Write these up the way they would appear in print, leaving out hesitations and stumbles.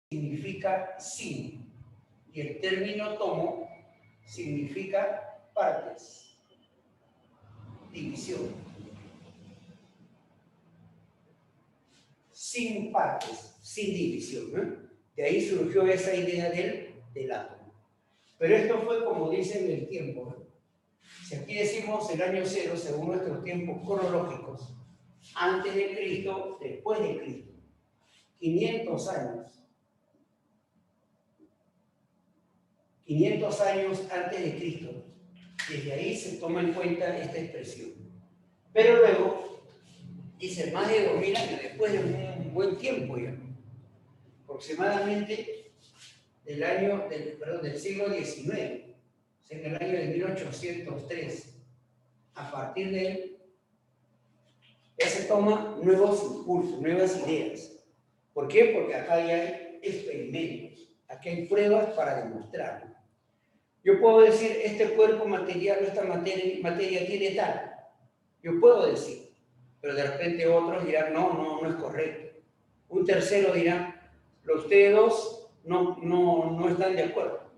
significa sin, y el término tomo significa partes, división. Sin partes, sin división, ¿no? De ahí surgió esa idea del átomo. Pero esto fue como dicen el tiempo, ¿no? Si aquí decimos el año cero, según nuestros tiempos cronológicos, antes de Cristo, después de Cristo, 500 años. 500 años antes de Cristo. Desde ahí se toma en cuenta esta expresión. Pero luego, dice más de 2000 años, después de un buen tiempo ya, aproximadamente del siglo XIX, o sea, en el año de 1803, a partir de él, ya se toman nuevos impulsos, nuevas ideas. ¿Por qué? Porque acá ya hay experimentos, aquí hay pruebas para demostrarlo. Yo puedo decir, este cuerpo material o esta materia tiene tal. Yo puedo decir, pero de repente otros dirán, no es correcto. Un tercero dirá, ustedes dos no están de acuerdo.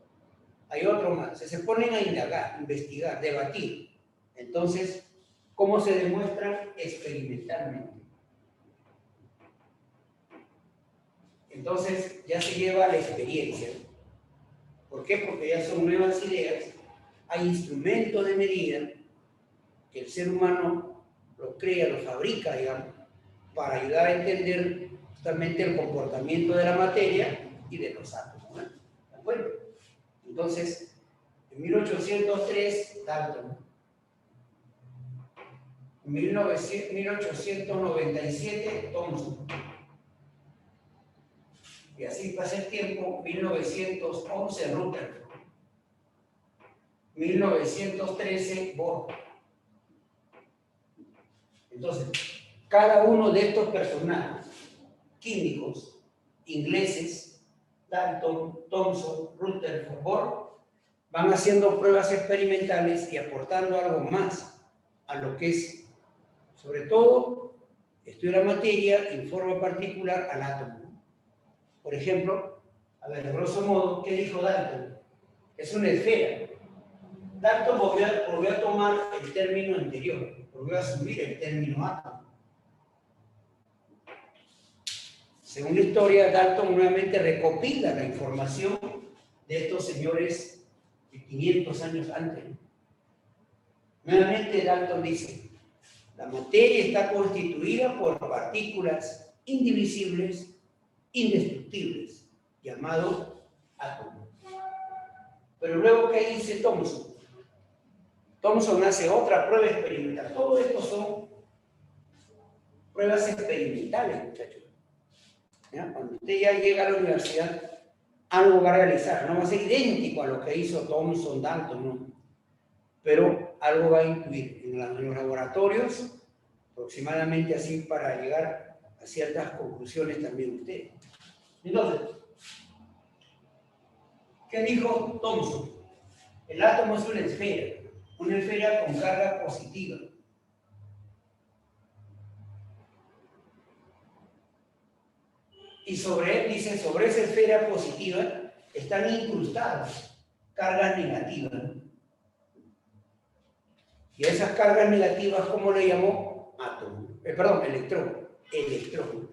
Hay otro más. Se ponen a indagar, investigar, debatir. Entonces, ¿cómo se demuestra? Experimentalmente. Entonces, ya se lleva a la experiencia. ¿Por qué? Porque ya son nuevas ideas. Hay instrumentos de medida que el ser humano lo crea, lo fabrica, digamos, para ayudar a entender justamente el comportamiento de la materia y de los átomos, ¿no? ¿De acuerdo? Entonces, en 1803, Dalton. En 1897, Thomson. Y así pasa el tiempo, 1911, Rutherford. 1913, Bohr. Entonces, cada uno de estos personajes químicos ingleses, Dalton, Thomson, Rutherford, Bohr, van haciendo pruebas experimentales y aportando algo más a lo que es, sobre todo, estudia la materia en forma particular al átomo. Por ejemplo, a ver, de grosso modo, ¿qué dijo Dalton? Es una esfera. Dalton volvió a tomar el término anterior, volvió a asumir el término átomo. Según la historia, Dalton nuevamente recopila la información de estos señores de 500 años antes. Nuevamente Dalton dice, la materia está constituida por partículas indivisibles, indestructibles, llamado átomo. Pero luego, ¿qué dice Thomson? Thomson hace otra prueba experimental. Todo esto son pruebas experimentales, muchachos. ¿Ya? Cuando usted ya llega a la universidad, algo va a realizar. No va a ser idéntico a lo que hizo Thomson, Dalton, no. Pero algo va a incluir en los laboratorios, aproximadamente así para llegar a ciertas conclusiones también usted. Entonces, ¿qué dijo Thomson? El átomo es una esfera con carga positiva. Y sobre él, dice, sobre esa esfera positiva están incrustadas cargas negativas. Y a esas cargas negativas, ¿cómo le llamó? Átomo. Electrón. Electrón.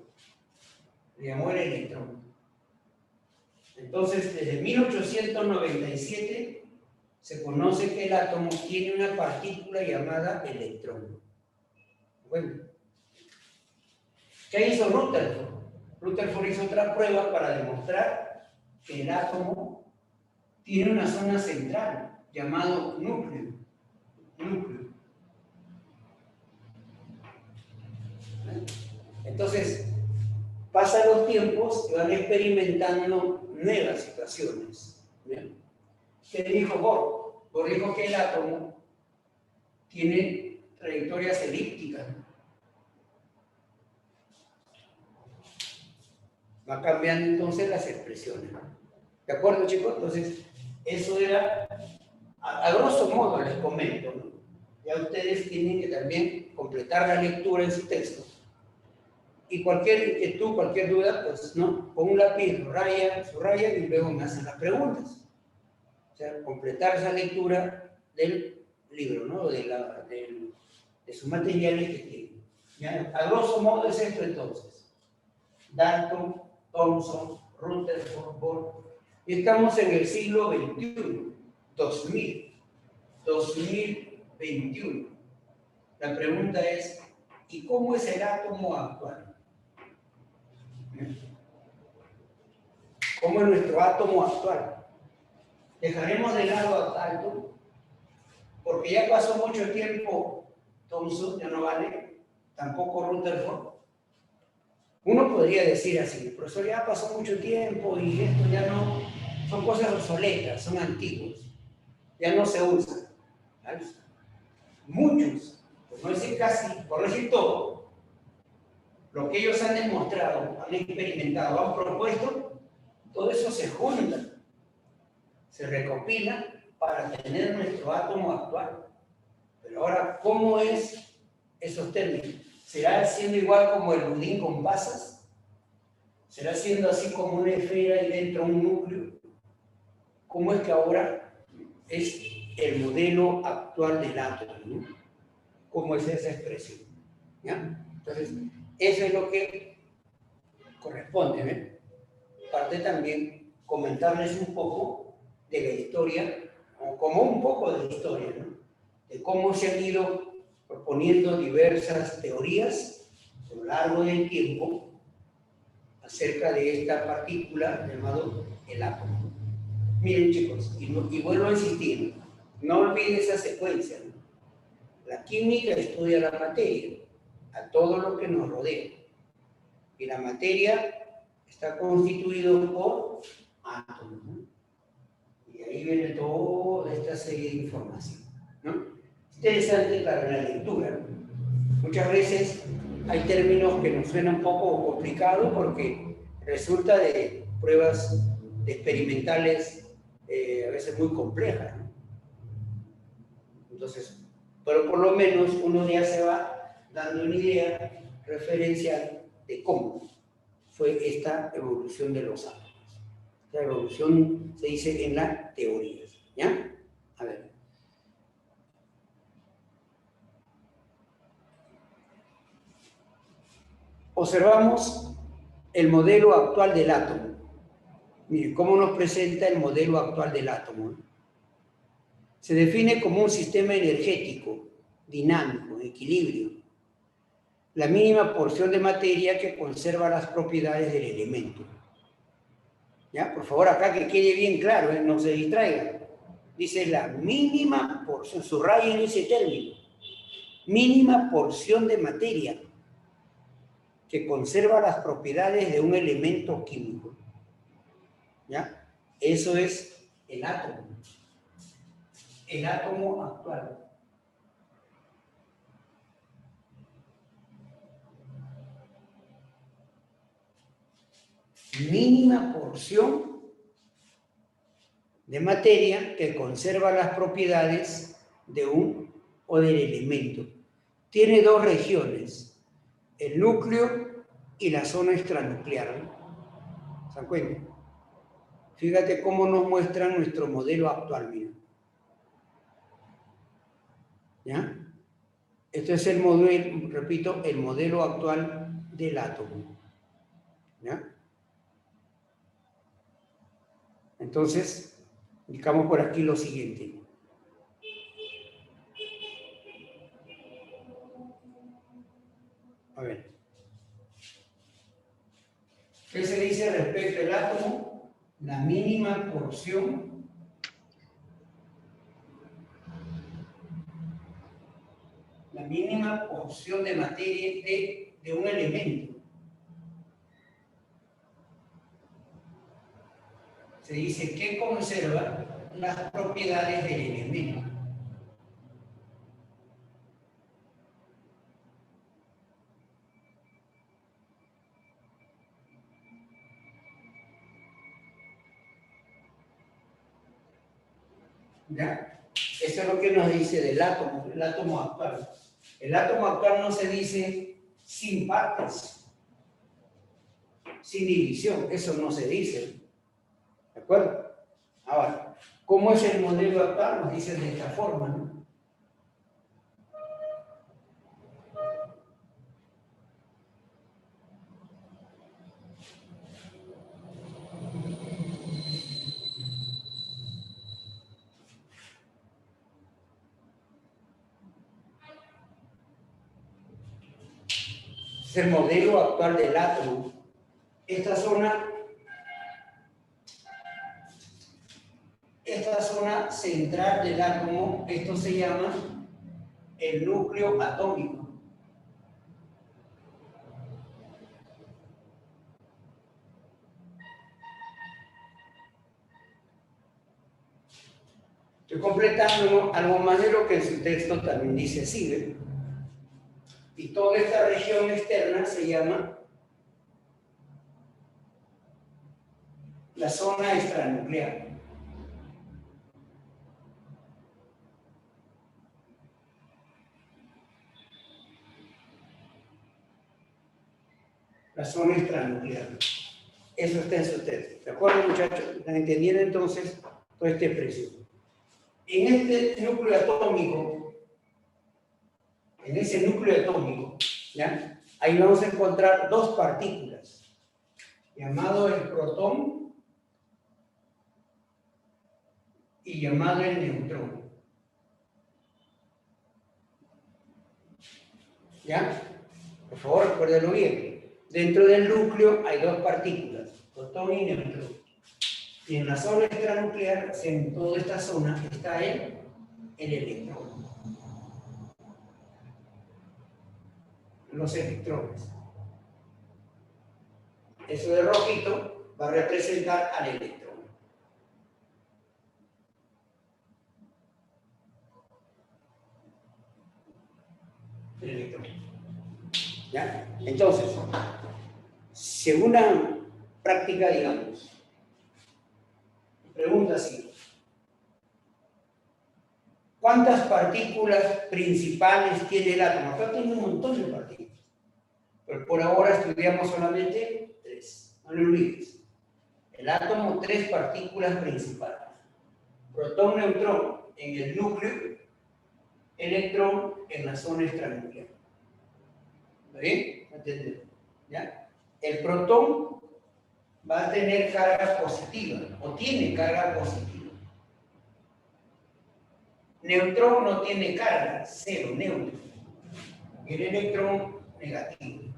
Le llamó el electrón. Entonces, desde 1897 se conoce que el átomo tiene una partícula llamada electrón. Bueno, ¿qué hizo Rutherford? Rutherford hizo otra prueba para demostrar que el átomo tiene una zona central llamado núcleo. Entonces, pasan los tiempos y van experimentando nuevas situaciones. ¿Bien? ¿Qué dijo Bohr? Bohr dijo que el átomo tiene trayectorias elípticas. Va cambiando entonces las expresiones. ¿De acuerdo, chicos? Entonces, eso era, a grosso modo les comento, ¿no? Ya ustedes tienen que también completar la lectura en su texto Y cualquier inquietud, cualquier duda, pues no, con un lápiz subraya y luego me hacen las preguntas. O sea, completar esa lectura del libro, ¿no? De sus materiales que tienen. ¿Ya? A grosso modo es esto entonces. Dalton, Thomson, Rutherford, Bohr. Y estamos en el siglo XXI, 2021. La pregunta es, ¿y cómo es el átomo actual? ¿Cómo es nuestro átomo actual? Dejaremos de lado a Dalton, porque ya pasó mucho tiempo. Thomson ya no vale, tampoco Rutherford. Uno podría decir así, profesor, ya pasó mucho tiempo y esto ya no, son cosas obsoletas, son antiguos, ya no se usan. ¿Vale? Muchos, por no decir casi, por no decir todo, lo que ellos han demostrado, han experimentado, han propuesto, todo eso se junta, se recopila para tener nuestro átomo actual. Pero ahora, ¿cómo es esos términos? ¿Será siendo igual como el budín con pasas? ¿Será siendo así como una esfera y dentro un núcleo? ¿Cómo es que ahora es el modelo actual del átomo, ¿no? ¿Cómo es esa expresión? ¿Ya? Entonces, eso es lo que corresponde, ¿eh? Parte también comentarles un poco de la historia, o como un poco de la historia, ¿no? De cómo se han ido proponiendo diversas teorías a lo largo del tiempo acerca de esta partícula llamado el átomo. Miren, chicos, y vuelvo a insistir, no olviden esa secuencia, ¿no? La química estudia la materia, a todo lo que nos rodea. Y la materia está constituido por átomos, ¿no? Y ahí viene toda esta serie de información, ¿no? Interesante, claro, la lectura. Muchas veces hay términos que nos suenan un poco complicados porque resulta de pruebas experimentales a veces muy complejas, ¿no? Entonces, pero por lo menos uno ya se va dando una idea referencial de cómo fue esta evolución de los átomos. La evolución se dice en la teoría, ¿ya? A ver. Observamos el modelo actual del átomo. Miren, ¿cómo nos presenta el modelo actual del átomo? Se define como un sistema energético, dinámico, en equilibrio. La mínima porción de materia que conserva las propiedades del elemento. ¿Ya? Por favor, acá que quede bien claro, no se distraigan. Dice la mínima porción, subrayen ese término. Mínima porción de materia que conserva las propiedades de un elemento químico. ¿Ya? Eso es el átomo. El átomo actual. Mínima porción de materia que conserva las propiedades de un o del elemento. Tiene dos regiones, el núcleo y la zona extranuclear. ¿Se dan cuenta? Fíjate cómo nos muestra nuestro modelo actual, mira. ¿Ya? Este es el modelo, repito, el modelo actual del átomo. ¿Ya? Entonces, indicamos por aquí lo siguiente. A ver. ¿Qué se dice respecto al átomo? La mínima porción de materia de un elemento. Se dice que conserva las propiedades del elemento. ¿Ya? Eso es lo que nos dice del átomo, el átomo actual. El átomo actual no se dice sin partes. sin división. Eso no se dice. ¿De acuerdo? Ahora, ¿cómo es el modelo actual? Nos dicen de esta forma, ¿no? Es el modelo actual del átomo. Esta zona central del átomo, esto se llama el núcleo atómico. Estoy completando algo más de lo que en su texto también dice así, ¿ve? Y toda esta región externa se llama la zona extranuclear. La zona extranuclear. Eso está en su texto. ¿De acuerdo, muchachos? ¿Están entendiendo entonces toda esta expresión? En este núcleo atómico, en ese núcleo atómico, ¿ya? Ahí vamos a encontrar dos partículas, llamado el protón y llamado el neutrón. ¿Ya? Por favor, recuérdenlo bien. Dentro del núcleo hay dos partículas, protón y neutrón. Y en la zona extranuclear, en toda esta zona, está el electrón. Los electrones. Eso de rojito va a representar al electrón. El electrón. ¿Ya? Entonces, según la práctica, digamos, pregunta así: ¿cuántas partículas principales tiene el átomo? Acá tiene un montón de partículas, pero por ahora estudiamos solamente 3. No lo olvides. El átomo, 3 partículas principales. Protón, neutrón en el núcleo, electrón en la zona extranuclear. ¿Está bien? ¿Entendés? ¿Ya? El protón va a tener carga positiva, o tiene carga positiva. Neutrón no tiene carga, cero, neutro. El electrón, negativo.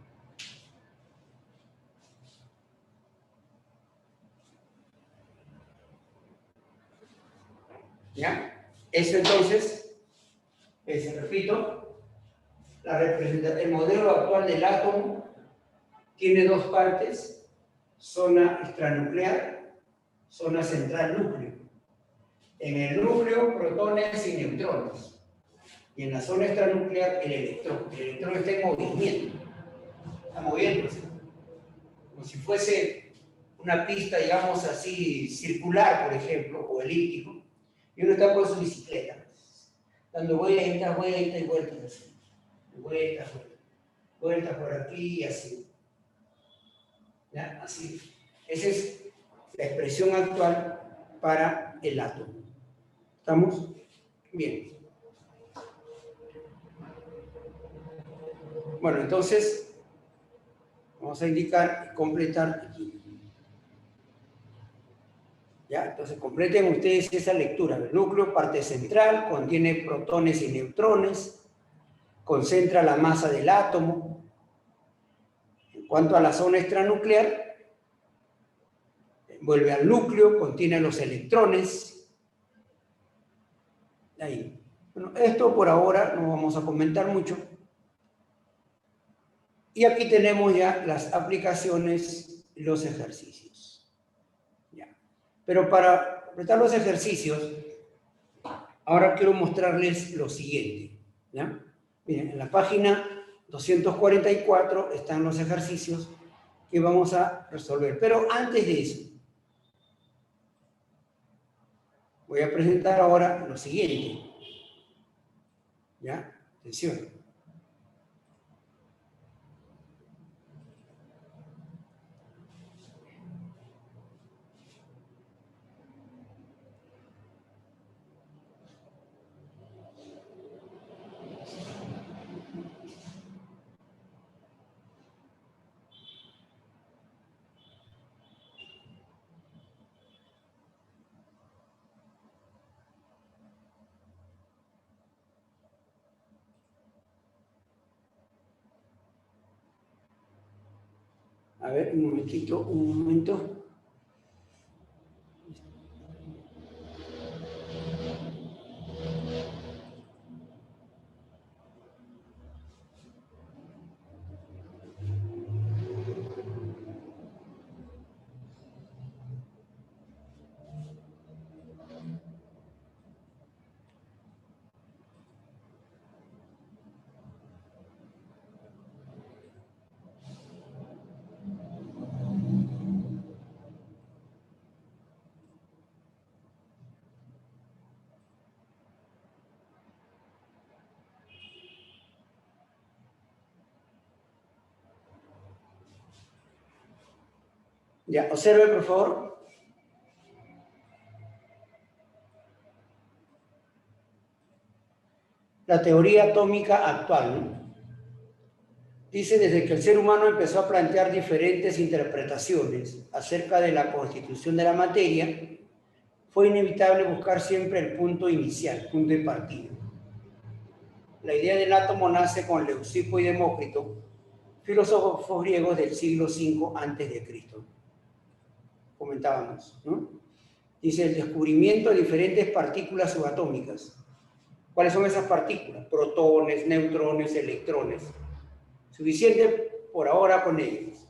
¿Ya? Eso entonces, repito, el modelo actual del átomo tiene dos partes: zona extranuclear, zona central núcleo. En el núcleo, protones y neutrones. Y en la zona extranuclear, el electrón. El electrón está en movimiento. Está moviéndose. Como si fuese una pista, digamos así, circular, por ejemplo, o elíptico. Y uno está con su bicicleta, dando vueltas, vueltas y vueltas así. Vueltas, vueltas. Vueltas por aquí y así. ¿Ya? Así. Esa es la expresión actual para el átomo. ¿Estamos? Bien. Bueno, entonces vamos a indicar y completar aquí. ¿Ya? Entonces completen ustedes esa lectura. El núcleo, parte central, contiene protones y neutrones, concentra la masa del átomo. En cuanto a la zona extranuclear, vuelve al núcleo, contiene los electrones. Ahí. Bueno, esto por ahora no vamos a comentar mucho. Y aquí tenemos ya las aplicaciones, los ejercicios. Ya. Pero para completar los ejercicios, ahora quiero mostrarles lo siguiente. ¿Ya? Miren, en la página 244 están los ejercicios que vamos a resolver. Pero antes de eso, voy a presentar ahora lo siguiente. ¿Ya? Atención. A ver, un momentito, un momento. Ya, observe, por favor. La teoría atómica actual, ¿no? Dice, desde que el ser humano empezó a plantear diferentes interpretaciones acerca de la constitución de la materia, fue inevitable buscar siempre el punto inicial, punto de partida. La idea del átomo nace con Leucipo y Demócrito, filósofos griegos del siglo V a.C. Comentábamos, ¿no? Dice, el descubrimiento de diferentes partículas subatómicas. ¿Cuáles son esas partículas? Protones, neutrones, electrones. Suficiente por ahora con ellos.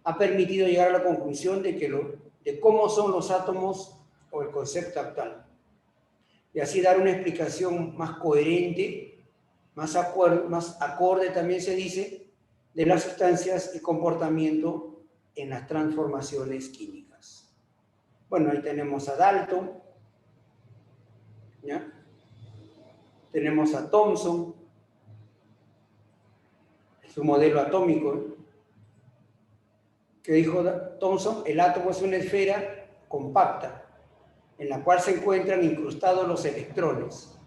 Ha permitido llegar a la conclusión de cómo son los átomos o el concepto actual. Y así dar una explicación más coherente, más acorde también se dice, de las sustancias y comportamiento en las transformaciones químicas. Bueno, ahí tenemos a Dalton, ¿ya? Tenemos a Thomson, su modelo atómico, que dijo Thomson, el átomo es una esfera compacta en la cual se encuentran incrustados los electrones.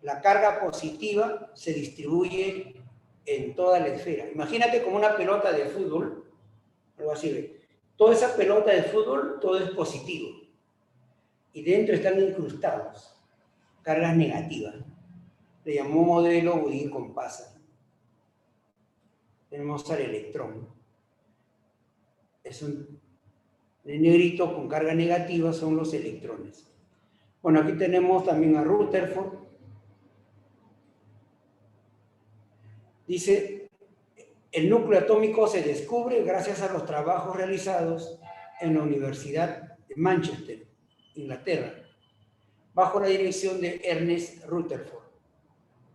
La carga positiva se distribuye en toda la esfera. Imagínate como una pelota de fútbol, algo así, ¿ve? Toda esa pelota de fútbol, todo es positivo. Y dentro están incrustados cargas negativas. Le llamó modelo Wien-Kompasser. Tenemos al electrón. Es un negrito con carga negativa, son los electrones. Bueno, aquí tenemos también a Rutherford. Dice, el núcleo atómico se descubre gracias a los trabajos realizados en la Universidad de Manchester, Inglaterra, bajo la dirección de Ernest Rutherford,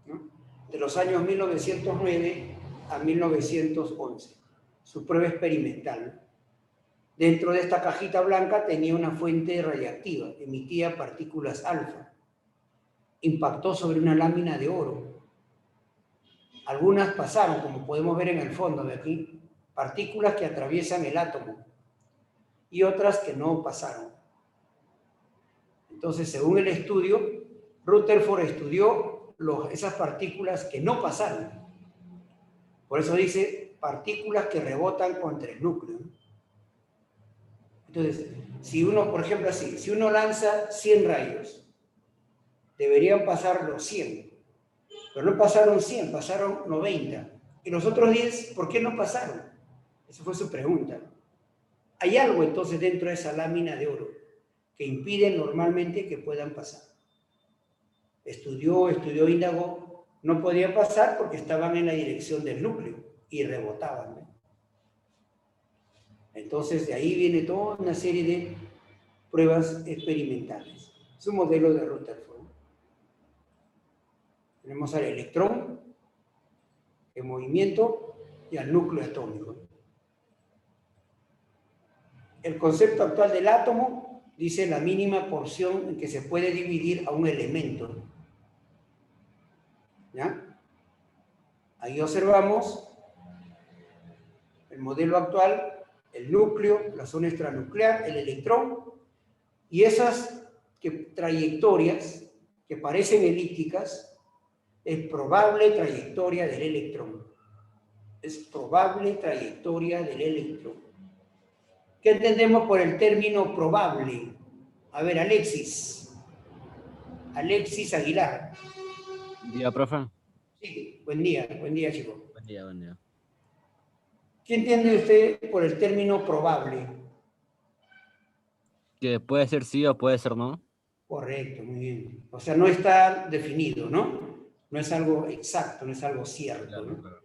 ¿no? De los años 1909 a 1911, su prueba experimental. Dentro de esta cajita blanca tenía una fuente radiactiva, emitía partículas alfa. Impactó sobre una lámina de oro. Algunas pasaron, como podemos ver en el fondo de aquí, partículas que atraviesan el átomo y otras que no pasaron. Entonces, según el estudio, Rutherford estudió esas partículas que no pasaron. Por eso dice partículas que rebotan contra el núcleo. Entonces, si uno, por ejemplo, así, si uno lanza 100 rayos, deberían pasar los 100. Pero no pasaron 100, pasaron 90. ¿Y los otros 10, por qué no pasaron? Esa fue su pregunta. Hay algo entonces dentro de esa lámina de oro que impide normalmente que puedan pasar. Estudió, indagó, no podía pasar porque estaban en la dirección del núcleo y rebotaban, ¿no? Entonces de ahí viene toda una serie de pruebas experimentales. Es un modelo de Rutherford. Tenemos al electrón en movimiento y al núcleo atómico. El concepto actual del átomo dice la mínima porción en que se puede dividir a un elemento. ¿Ya? Ahí observamos el modelo actual, el núcleo, la zona extranuclear, el electrón, y esas trayectorias que parecen elípticas, es probable trayectoria del electrón. Es probable trayectoria del electrón. ¿Qué entendemos por el término probable? A ver, Alexis Aguilar. Buen día, profe. Sí, buen día, chico. Buen día. ¿Qué entiende usted por el término probable? Que puede ser sí o puede ser no. Correcto, muy bien. O sea, no está definido, ¿no? No es algo exacto, no es algo cierto, Claro, ¿no? claro.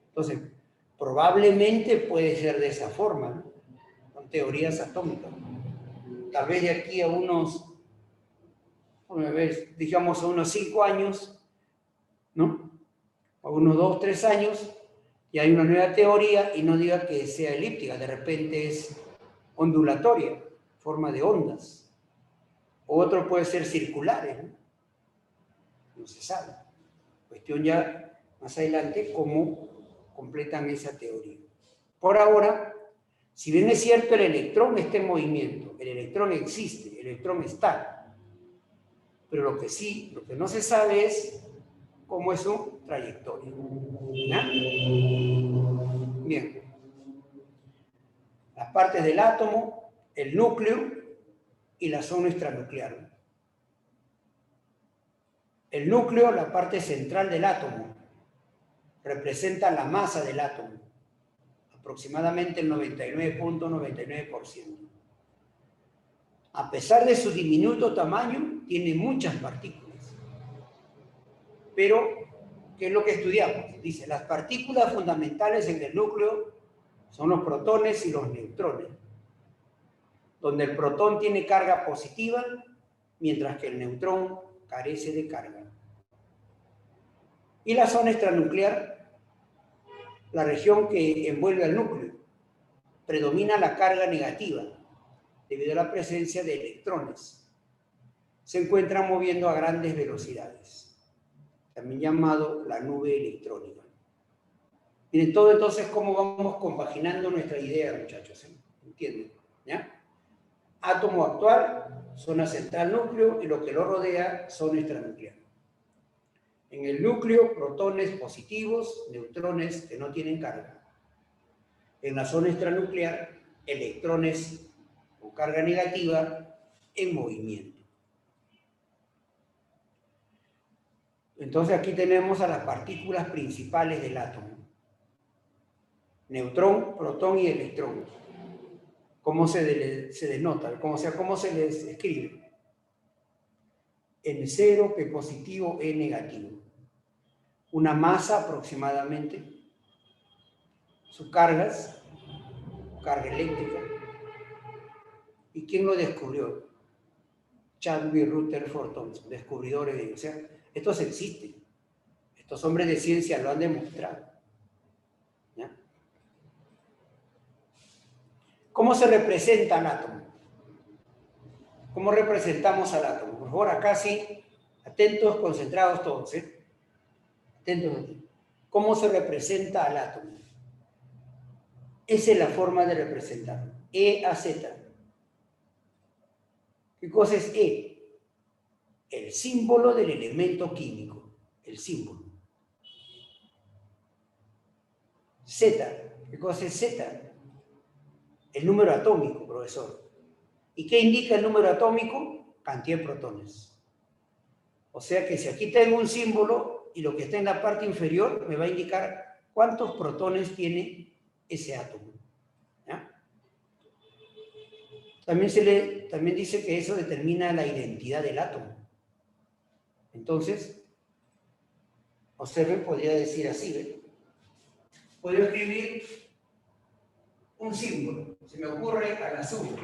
Entonces, probablemente puede ser de esa forma, ¿no? Con teorías atómicas. Tal vez de aquí a unos, digamos, a unos 5 años, ¿no? A unos 2, 3 años, y hay una nueva teoría y no diga que sea elíptica, de repente es ondulatoria, forma de ondas. Otro puede ser circulares, ¿no? No se sabe. Cuestión ya más adelante cómo completan esa teoría. Por ahora, si bien es cierto el electrón está en movimiento, el electrón existe, el electrón está, pero lo que no se sabe es cómo es su trayectoria. ¿Ya? Bien. Las partes del átomo, el núcleo y la zona extranuclear. El núcleo, la parte central del átomo, representa la masa del átomo, aproximadamente el 99.99%. A pesar de su diminuto tamaño, tiene muchas partículas. Pero, ¿qué es lo que estudiamos? Dice, las partículas fundamentales en el núcleo son los protones y los neutrones, donde el protón tiene carga positiva, mientras que el neutrón carece de carga. Y la zona extranuclear, la región que envuelve al núcleo, predomina la carga negativa, debido a la presencia de electrones. Se encuentran moviendo a grandes velocidades, también llamado la nube electrónica. Miren todo entonces cómo vamos compaginando nuestra idea, muchachos, ¿eh? ¿Entienden? ¿Ya? Átomo actual, zona central núcleo, y lo que lo rodea, zona extranuclear. En el núcleo, protones positivos, neutrones que no tienen carga. En la zona extranuclear, electrones con carga negativa en movimiento. Entonces aquí tenemos a las partículas principales del átomo. Neutrón, protón y electrón. ¿Cómo se denota? ¿Cómo se les escribe? N0, P positivo, E negativo. Una masa aproximadamente. Sus cargas, carga eléctrica. ¿Y quién lo descubrió? Chadwick, Rutherford, Thomson, descubridores de ellos. O sea, estos existen. Estos hombres de ciencia lo han demostrado. ¿Ya? ¿Cómo se representa el átomo? ¿Cómo representamos al átomo? Por favor, acá sí, atentos, concentrados todos, ¿eh? Atentos aquí. ¿Cómo se representa al átomo? Esa es la forma de representarlo. E a Z. ¿Qué cosa es E? El símbolo del elemento químico. El símbolo. Z. ¿Qué cosa es Z? El número atómico, profesor. ¿Y qué indica el número atómico? Cantidad de protones. O sea que si aquí tengo un símbolo y lo que está en la parte inferior me va a indicar cuántos protones tiene ese átomo. ¿Ya? También dice que eso determina la identidad del átomo. Entonces, observen, podría decir así, ¿ven? Puedo escribir un símbolo. Se me ocurre al azufre.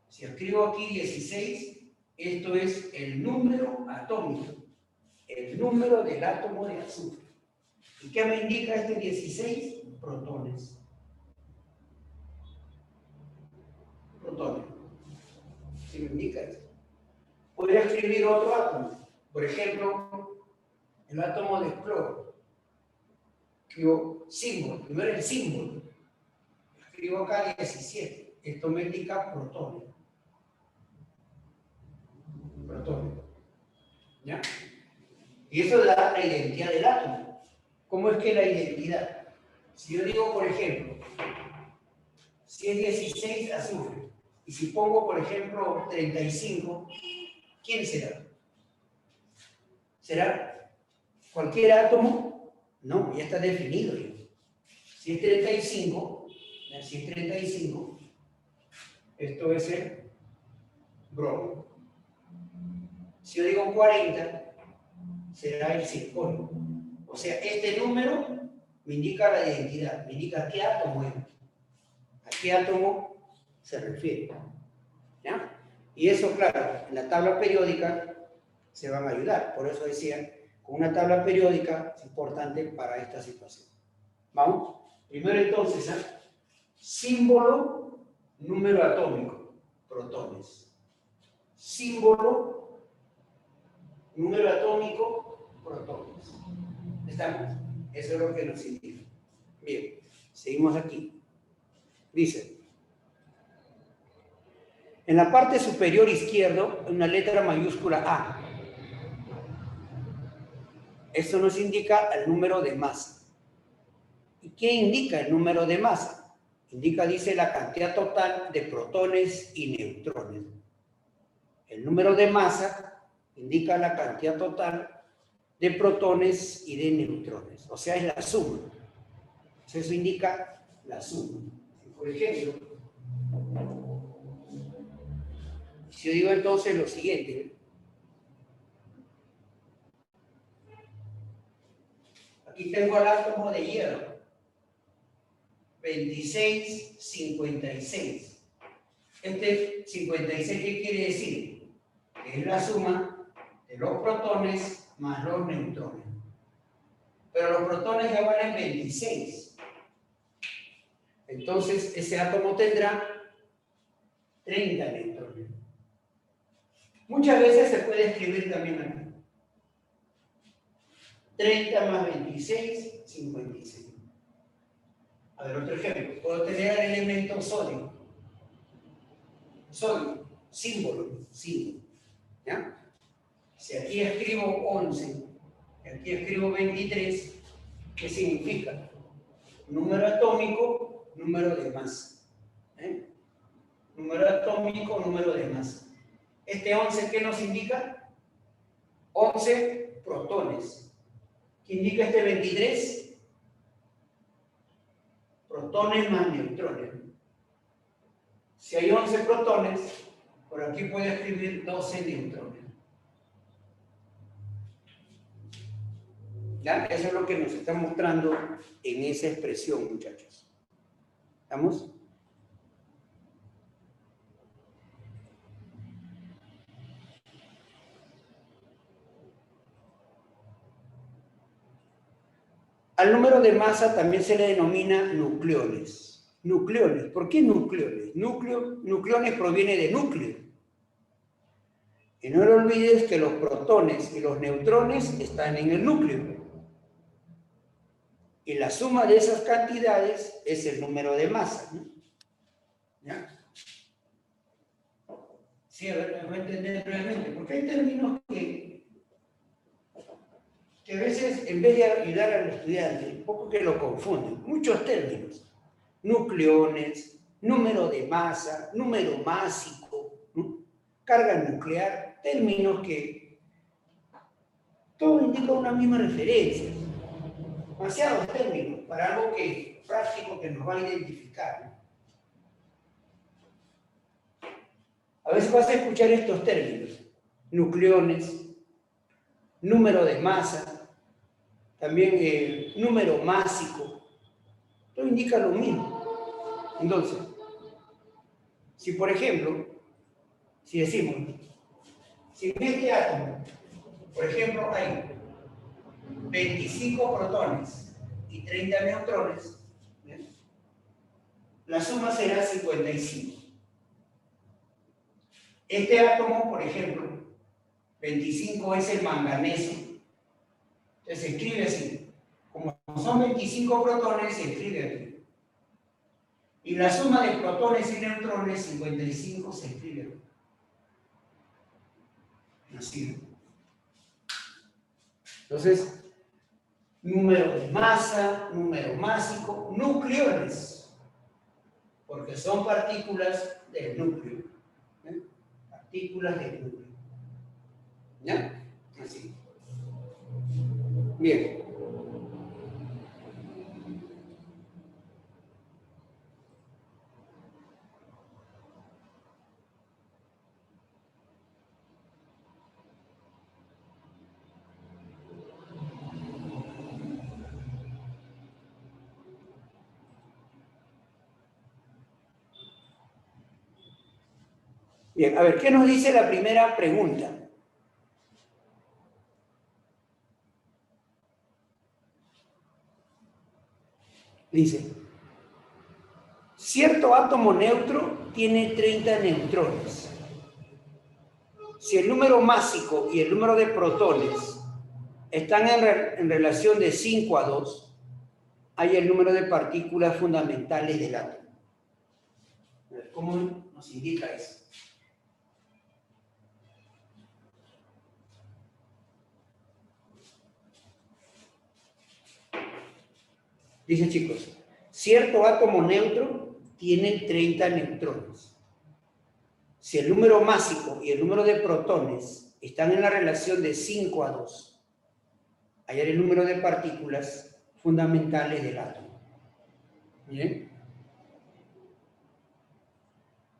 Si escribo aquí 16, esto es el número atómico, el número del átomo de azufre. ¿Y qué me indica este 16? Protones. Protones. ¿Qué me indica eso? Podría escribir otro átomo. Por ejemplo, el átomo de cloro. Escribo símbolo. Primero el símbolo. Escribo acá 17. Esto me indica protones. Protones. ¿Ya? Y eso da la identidad del átomo. ¿Cómo es que la identidad? Si yo digo, por ejemplo, si es 16 azufre, y si pongo, por ejemplo, 35, ¿quién será? ¿Será cualquier átomo? No, ya está definido. Si Si es 35, si es 35, esto es el bromo. Si yo digo 40, será el circonio. O sea, este número me indica la identidad, me indica qué átomo es, a qué átomo se refiere. ¿Ya? Y eso, claro, en la tabla periódica se van a ayudar. Por eso decía, con una tabla periódica es importante para esta situación. ¿Vamos? Primero entonces, símbolo, número atómico, protones. Símbolo, número atómico, protones. ¿Estamos? Eso es lo que nos indica. Bien, seguimos aquí. Dice, en la parte superior izquierda, una letra mayúscula A. Esto nos indica el número de masa. ¿Y qué indica el número de masa? Indica, dice, la cantidad total de protones y neutrones. El número de masa indica la cantidad total de protones y de neutrones. O sea, es la suma. Eso indica la suma. Por ejemplo, si yo digo entonces lo siguiente, aquí tengo el átomo de hierro, 2656. Este 56, ¿qué quiere decir? Que es la suma de los protones más los neutrones. Pero los protones ya valen 26. Entonces, ese átomo tendrá 30 neutrones. Muchas veces se puede escribir también aquí. 30 más 26, 56. A ver, otro ejemplo. Puedo tener el elemento sodio. Sodio, símbolo. ¿Ya? Si aquí escribo 11, y aquí escribo 23, ¿qué significa? Número atómico, número de masa. Número atómico, número de masa. Este 11, ¿qué nos indica? 11 protones. ¿Qué indica este 23? Protones más neutrones. Si hay 11 protones, por aquí puedo escribir 12 neutrones. ¿Ya? Eso es lo que nos está mostrando en esa expresión, muchachos. ¿Estamos? Al número de masa también se le denomina nucleones. Nucleones. ¿Por qué nucleones? Nucleones proviene de núcleo. Y no lo olvides que los protones y los neutrones están en el núcleo. Y la suma de esas cantidades es el número de masa. ¿Ya? Sí, a ver, me voy a entender realmente. Porque hay términos que a veces, en vez de ayudar al estudiante, un poco que lo confunden. Muchos términos. Nucleones, número de masa, número másico, carga nuclear, términos que todo indica una misma referencia. Demasiados términos para algo que práctico que nos va a identificar. A veces vas a escuchar estos términos: nucleones, número de masa, también número másico. Todo indica lo mismo. Entonces, si por ejemplo, si decimos, si en este átomo, por ejemplo, hay 25 protones y 30 neutrones, ¿bien? La suma será 55. Este átomo, por ejemplo, 25 es el manganeso. Entonces se escribe así. Como son 25 protones, se escribe aquí. Y la suma de protones y neutrones, 55, se escribe aquí. Así. Entonces, número de masa, número másico, nucleones, porque son partículas del núcleo. Partículas del núcleo. ¿Ya? Así. Bien. Bien, a ver, ¿qué nos dice la primera pregunta? Dice, cierto átomo neutro tiene 30 neutrones. Si el número másico y el número de protones están en relación de 5 a 2, hay el número de partículas fundamentales del átomo. A ver, ¿cómo nos indica eso? Dice, chicos, cierto átomo neutro tiene 30 neutrones. Si el número másico y el número de protones están en la relación de 5 a 2, hallar el número de partículas fundamentales del átomo. ¿Bien?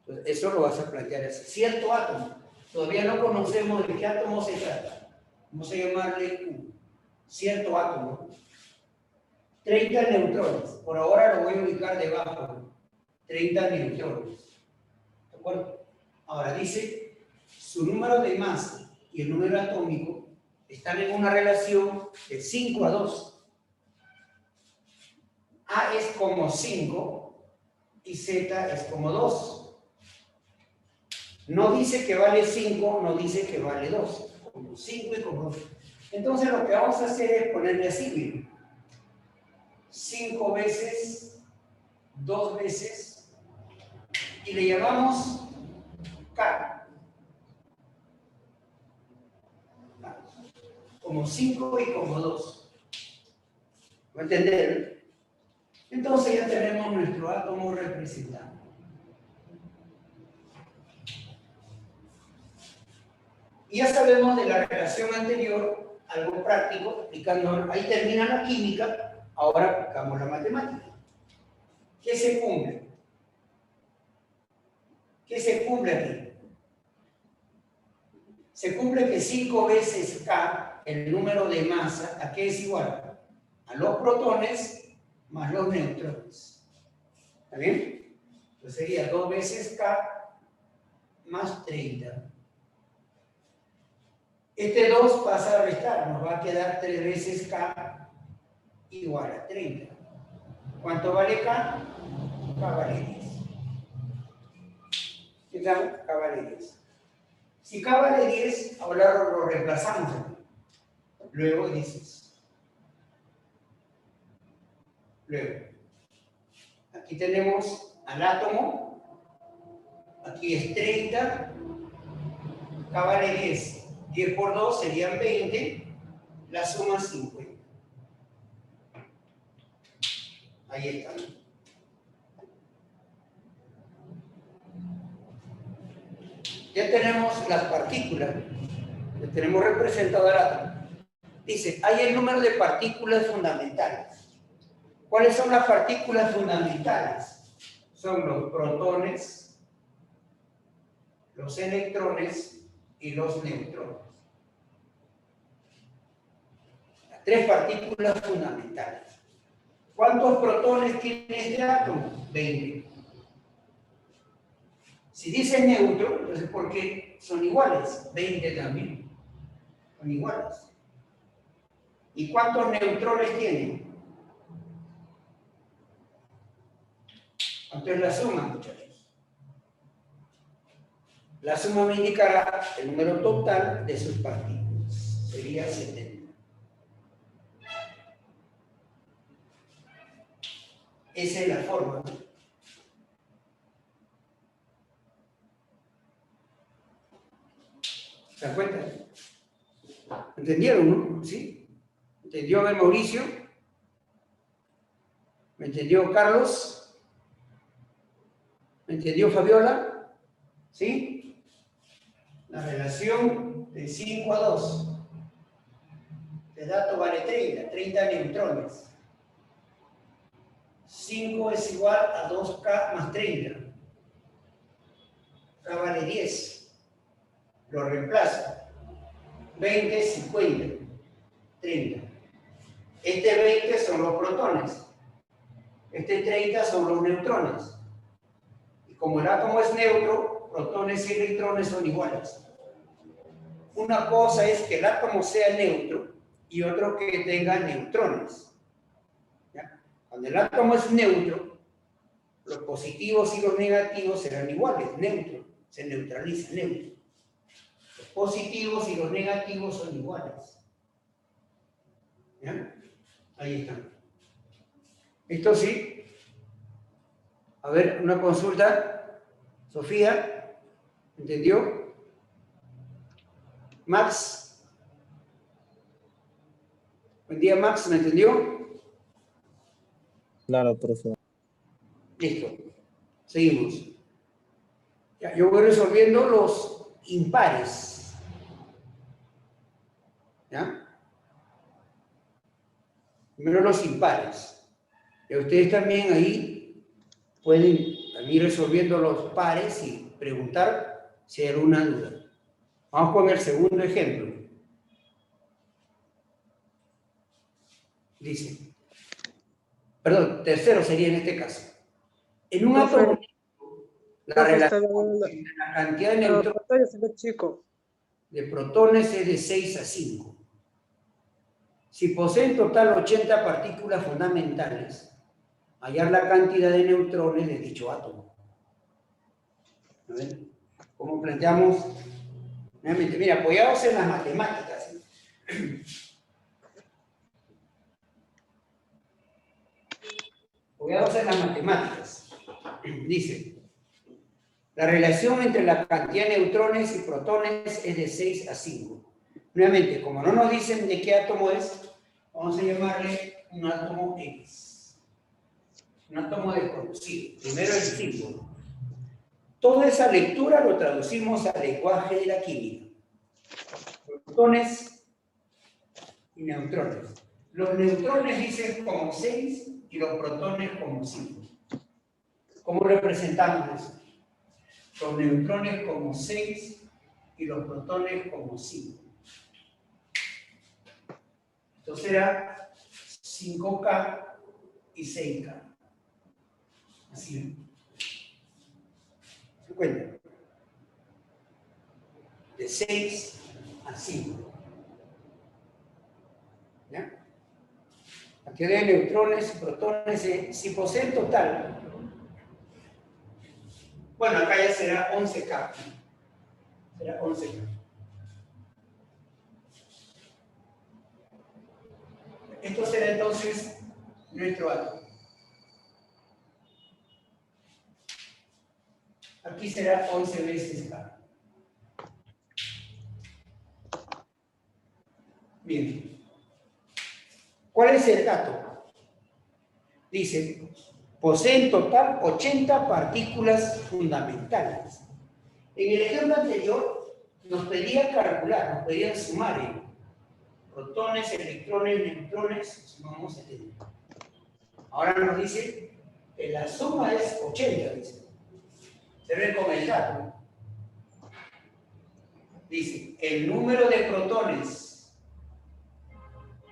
Entonces, eso lo vas a plantear así. Cierto átomo. Todavía no conocemos de qué átomo se trata. Vamos a llamarle Q. Cierto átomo. 30 neutrones. Por ahora lo voy a ubicar debajo. 30 neutrones. ¿De acuerdo? Ahora dice, su número de masa y el número atómico están en una relación de 5 a 2. A es como 5 y Z es como 2. No dice que vale 5, no dice que vale 2. Como 5 y como 2. Entonces lo que vamos a hacer es ponerle así, miren. 5 veces, 2 veces, y le llamamos K. Como 5 y como 2. ¿Va a entender? Entonces ya tenemos nuestro átomo representado. Y ya sabemos de la relación anterior, algo práctico, aplicando, ahí termina la química, ahora aplicamos la matemática. ¿Qué se cumple? ¿Qué se cumple aquí? Se cumple que 5 veces K, el número de masa, ¿a qué es igual? A los protones más los neutrones. ¿Está bien? Entonces sería 2 veces K más 30. Este 2 pasa a restar, nos va a quedar 3 veces K igual a 30. ¿Cuánto vale K? K vale 10. ¿Qué tal? K vale 10. Si K vale 10, ahora lo reemplazamos aquí. Luego dices. Luego. Aquí tenemos al átomo. Aquí es 30. K vale 10. 10 por 2 serían 20. La suma 50. Ahí está. Ya tenemos las partículas. Ya tenemos representado el átomo. Dice, hay el número de partículas fundamentales. ¿Cuáles son las partículas fundamentales? Son los protones, los electrones y los neutrones. Las 3 partículas fundamentales. ¿Cuántos protones tiene este átomo? 20. Si dice neutro, entonces ¿por qué son iguales? 20 también. Son iguales. ¿Y cuántos neutrones tiene? ¿Cuánto es la suma, muchachos? La suma me indicará el número total de sus partículas. Sería 70. Esa es la forma. ¿Se dan cuenta? ¿Entendieron, no? ¿Sí? ¿Entendió Mauricio? ¿Me entendió Carlos? ¿Me entendió Fabiola? ¿Sí? La relación de 5 a 2. El dato vale 30, 30 neutrones. 5 es igual a 2K más 30. K vale 10. Lo reemplazo. 20, 50, 30. Este 20 son los protones. Este 30 son los neutrones. Y como el átomo es neutro, protones y electrones son iguales. Una cosa es que el átomo sea neutro y otro que tenga neutrones. ¿Ya? Cuando el átomo es neutro, los positivos y los negativos serán iguales, neutro, se neutraliza, neutro. Los positivos y los negativos son iguales. ¿Ya? Ahí están. ¿Esto sí? A ver, una consulta. Sofía, ¿entendió? Max. Buen día, Max, ¿me entendió? Claro, profesor. Listo. Seguimos. Ya, yo voy resolviendo los impares. ¿Ya? Primero los impares. Y ustedes también ahí pueden ir resolviendo los pares y preguntar si hay alguna duda. Vamos con el segundo ejemplo. Dice, perdón, tercero sería en este caso. En un átomo, la relación entre la cantidad de neutrones de protones es de 6 a 5. Si posee en total 80 partículas fundamentales, hallar la cantidad de neutrones de dicho átomo. ¿A ver? ¿Cómo planteamos? Nuevamente, mira, apoyados en las matemáticas. Apoyados en las matemáticas. Dice, la relación entre la cantidad de neutrones y protones es de 6 a 5. Nuevamente, como no nos dicen de qué átomo es, vamos a llamarle un átomo X. Un átomo desconocido. Primero el símbolo. Toda esa lectura lo traducimos al lenguaje de la química. Protones y neutrones. Los neutrones dicen como 6 y los protones como 5. ¿Cómo representamos eso? Los neutrones como 6 y los protones como 5. Entonces será 5K y 6K. Así. ¿Se cuenta? De 6 a 5. ¿Ya? La cantidad de neutrones y protones, si poseen total. Bueno, acá ya será 11K. Será 11K. Esto será entonces nuestro átomo. Aquí será 11 veces K. Bien. ¿Cuál es el dato? Dice, posee en total 80 partículas fundamentales. En el ejemplo anterior nos pedía calcular, nos pedían sumar protones, electrones, neutrones, sumamos 70. Ahora nos dice que la suma es 80, dice. Se ve con el dato. Dice, el número de protones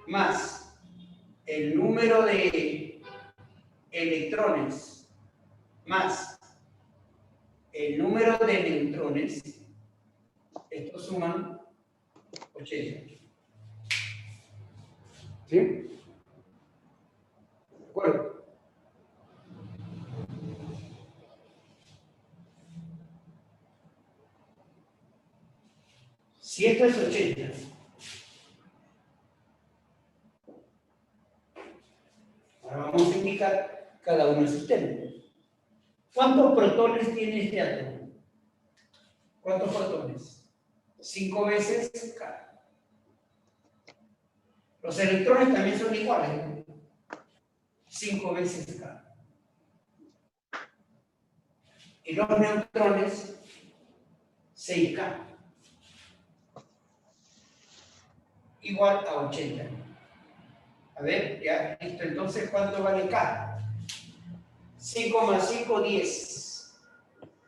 más el número de electrones más el número de neutrones, estos suman 80. ¿Sí? ¿De acuerdo? Si esto es 80, ahora vamos a indicar cada uno de sus términos. ¿Cuántos protones tiene este átomo? ¿Cuántos protones? 5 veces K. Los electrones también son iguales, ¿no? 5 veces K. Y los neutrones, 6K. Igual a 80. A ver, ya, listo. Entonces, ¿cuánto vale K? 5 más 5, 10.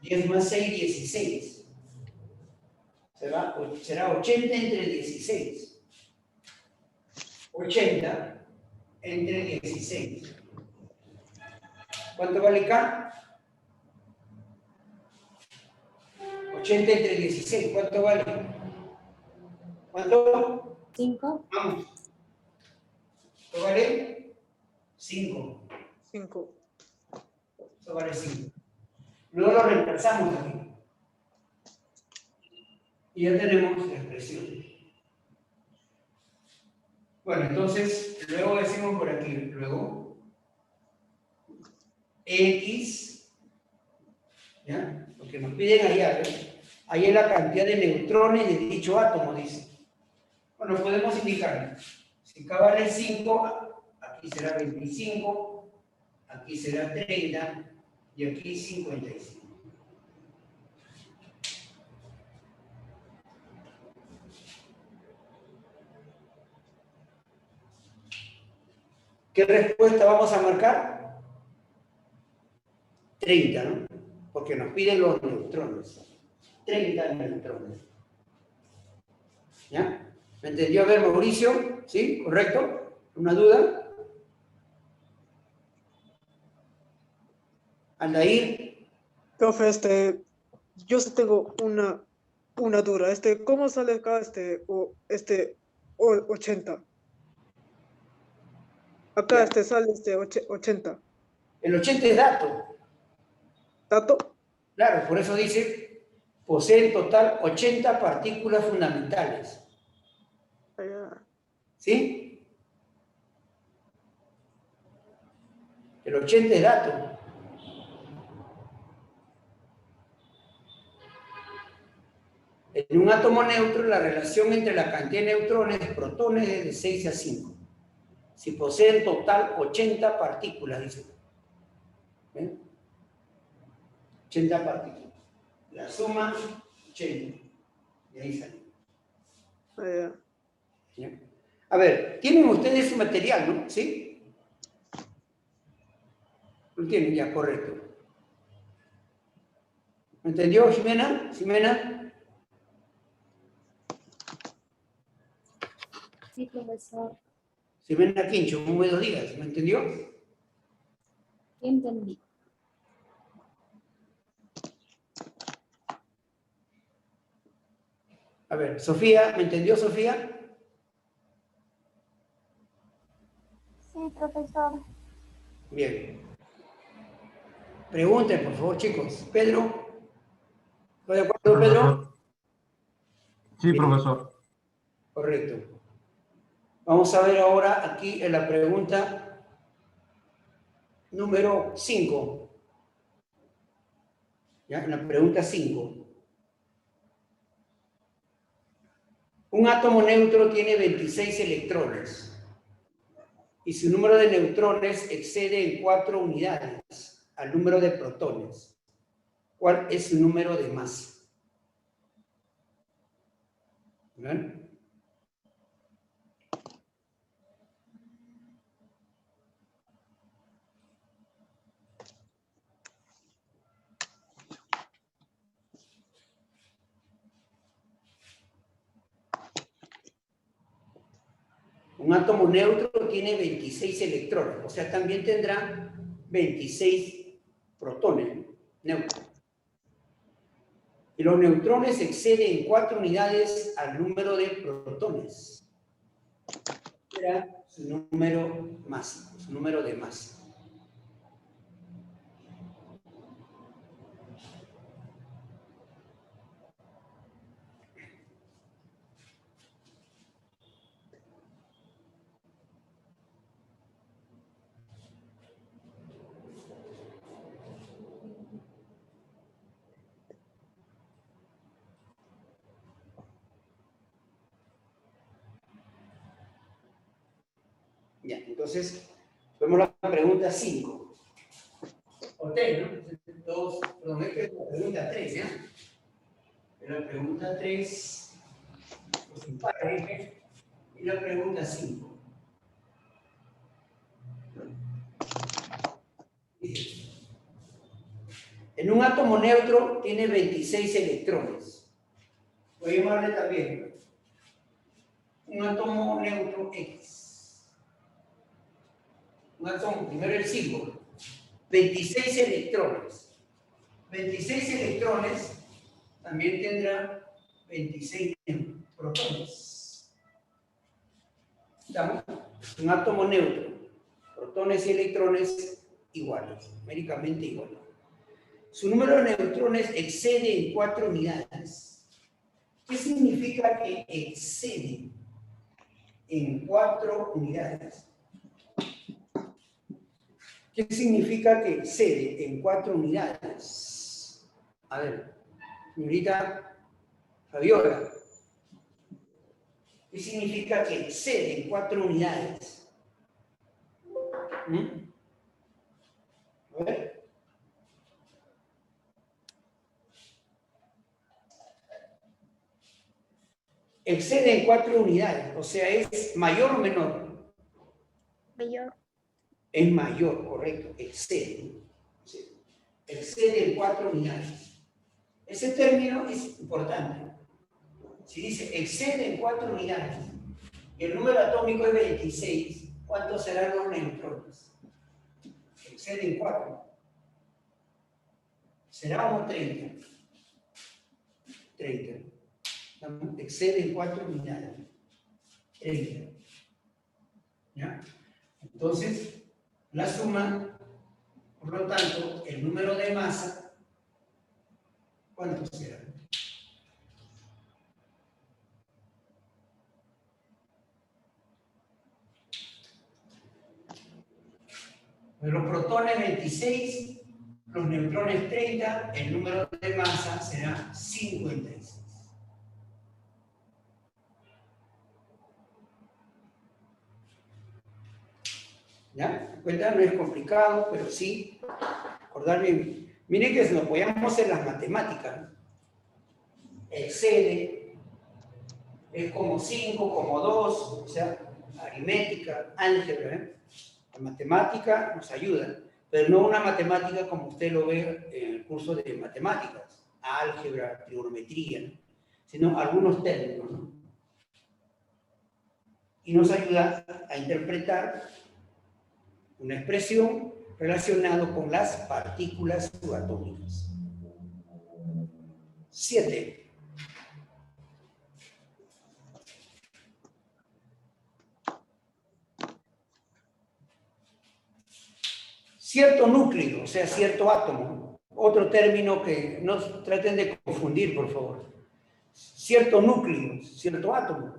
10 más 6, 16. Será 80 entre 16. 80 entre 16. ¿Cuánto vale K? 80 entre 16, ¿cuánto vale? ¿Cuánto? 5. Vamos. ¿Cuánto vale? 5. 5. Eso vale 5. Luego lo reemplazamos aquí. Y ya tenemos la expresión. Bueno, entonces, luego decimos por aquí, luego, X, ¿ya? Lo que nos piden allá, ¿ves? Ahí es la cantidad de neutrones de dicho átomo, dice. Bueno, podemos indicar, si K vale 5, aquí será 25, aquí será 30 y aquí 55. ¿Qué respuesta vamos a marcar? 30, ¿no? Porque nos piden los neutrones. 30 neutrones. ¿Ya? ¿Me entendió? A ver, Mauricio, ¿sí? ¿Correcto? ¿Una duda? Aldair, Profe, yo sí tengo una duda. ¿Cómo sale acá 80? Acá Ya. sale 80. el 80 es dato. ¿Dato? Claro, por eso dice, posee en total 80 partículas fundamentales. Allá. ¿Sí? El 80 es dato. En un átomo neutro, la relación entre la cantidad de neutrones y protones es de 6 a 5. Si posee en total 80 partículas, dice. ¿Eh? 80 partículas. La suma, 80. Y ahí sale. Allá. ¿Ya? A ver, tienen ustedes su material, ¿no? ¿Sí? Lo tienen ya, correcto. ¿Me entendió, Jimena? ¿Jimena? Sí, profesor. Jimena Quincho, muy buenos días. ¿Me entendió? Entendí. A ver, Sofía, ¿me entendió, Sofía? Sí, profesor. Bien. Pregunten, por favor, chicos. Pedro. ¿Estás de acuerdo, Pedro? Profesor. Sí, Bien. profesor. Correcto. Vamos a ver ahora aquí en la pregunta número 5. ¿Ya? En la pregunta 5. Un átomo neutro tiene 26 electrones y su número de neutrones excede en 4 unidades al número de protones. ¿Cuál es su número de masa? ¿Ven? Un átomo neutro tiene 26 electrones, o sea, también tendrá 26 protones neutros. Y los neutrones exceden en 4 unidades al número de protones. Será su número máximo, su número de masa. Ya, entonces, vemos la pregunta 5. O 3, ¿no? Todos, perdón, esta es la pregunta 3, ¿ya? Es la pregunta 3, pues impare, y la pregunta 5. En un átomo neutro tiene 26 electrones. Voy a llamarle también un átomo neutro X. Un átomo, primero el símbolo. 26 electrones. 26 electrones también tendrá 26 protones. ¿Estamos? Un átomo neutro, protones y electrones iguales, numéricamente iguales. Su número de neutrones excede en 4 unidades. ¿Qué significa que excede en 4 unidades? ¿Qué significa que excede en 4 unidades? A ver, señorita Fabiola. ¿Qué significa que excede en 4 unidades? A ver. Excede en 4 unidades, o sea, ¿es mayor o menor? Mayor. Es mayor, correcto, excede. Sí. Excede en 4 unidades. Ese término es importante. Si dice excede en 4 unidades y el número atómico es 26, ¿cuántos serán los neutrones? Excede en 4. ¿Será o no 30? 30. Excede en 4 unidades. 30. ¿Ya? Entonces, la suma, por lo tanto, el número de masa, ¿cuánto será? Los protones 26, los neutrones 30, el número de masa será 56. ¿Ya? Cuenta, no es complicado, pero sí, acordarme. Miren que si nos apoyamos en las matemáticas, ¿no? Excede, es como 5, como 2, o sea, aritmética, álgebra, ¿eh? La matemática nos ayuda, pero no una matemática como usted lo ve en el curso de matemáticas, álgebra, trigonometría, ¿no? Sino algunos términos, ¿no? Y nos ayuda a interpretar una expresión relacionada con las partículas subatómicas. 7. Cierto núcleo, o sea, cierto átomo. Otro término que no traten de confundir, por favor. Cierto núcleo, cierto átomo.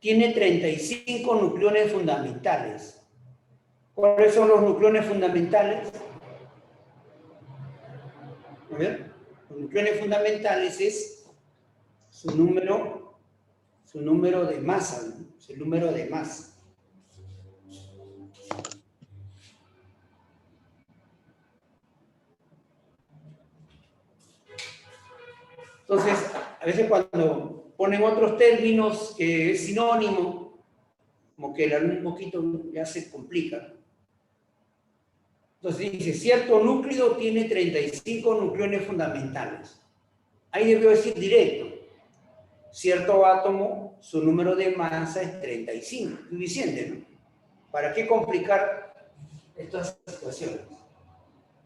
Tiene 35 nucleones fundamentales. ¿Cuáles son los nucleones fundamentales? A ver, los nucleones fundamentales es su número de masa, ¿no? Es el número de masa. Entonces, a veces cuando ponen otros términos que es sinónimo, como que un poquito ya se complica. Entonces dice, cierto núcleo tiene 35 nucleones fundamentales. Ahí debió decir directo. Cierto átomo, su número de masa es 35. Suficiente, ¿no? ¿Para qué complicar estas situaciones?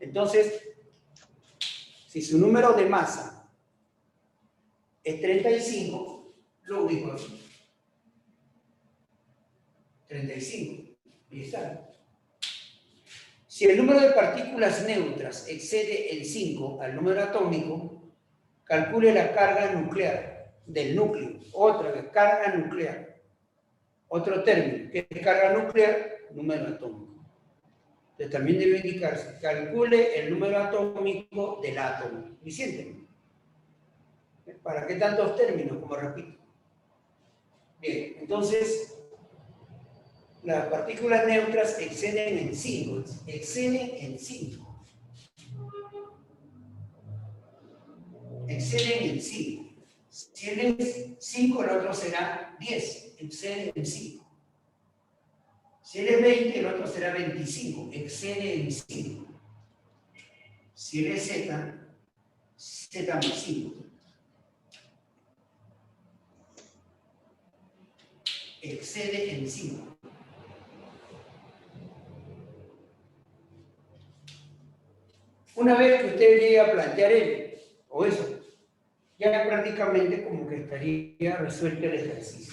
Entonces, si su número de masa es 35, lo único es 35. Ahí está. Si el número de partículas neutras excede el 5 al número atómico, calcule la carga nuclear del núcleo. Otra vez, carga nuclear. Otro término, ¿qué es carga nuclear? Número atómico. Entonces también debe indicarse, calcule el número atómico del átomo. ¿Suficiente? ¿Para qué tantos términos? Como repito. Bien, entonces, las partículas neutras exceden en 5. Exceden en 5. Exceden en 5. Si él es 5, el otro será 10. Excede en 5. Si él es 20, el otro será 25. Excede en 5. Si él es Z, Z más 5. Excede en 5. Una vez que usted llegue a plantear o eso, ya prácticamente como que estaría resuelto el ejercicio.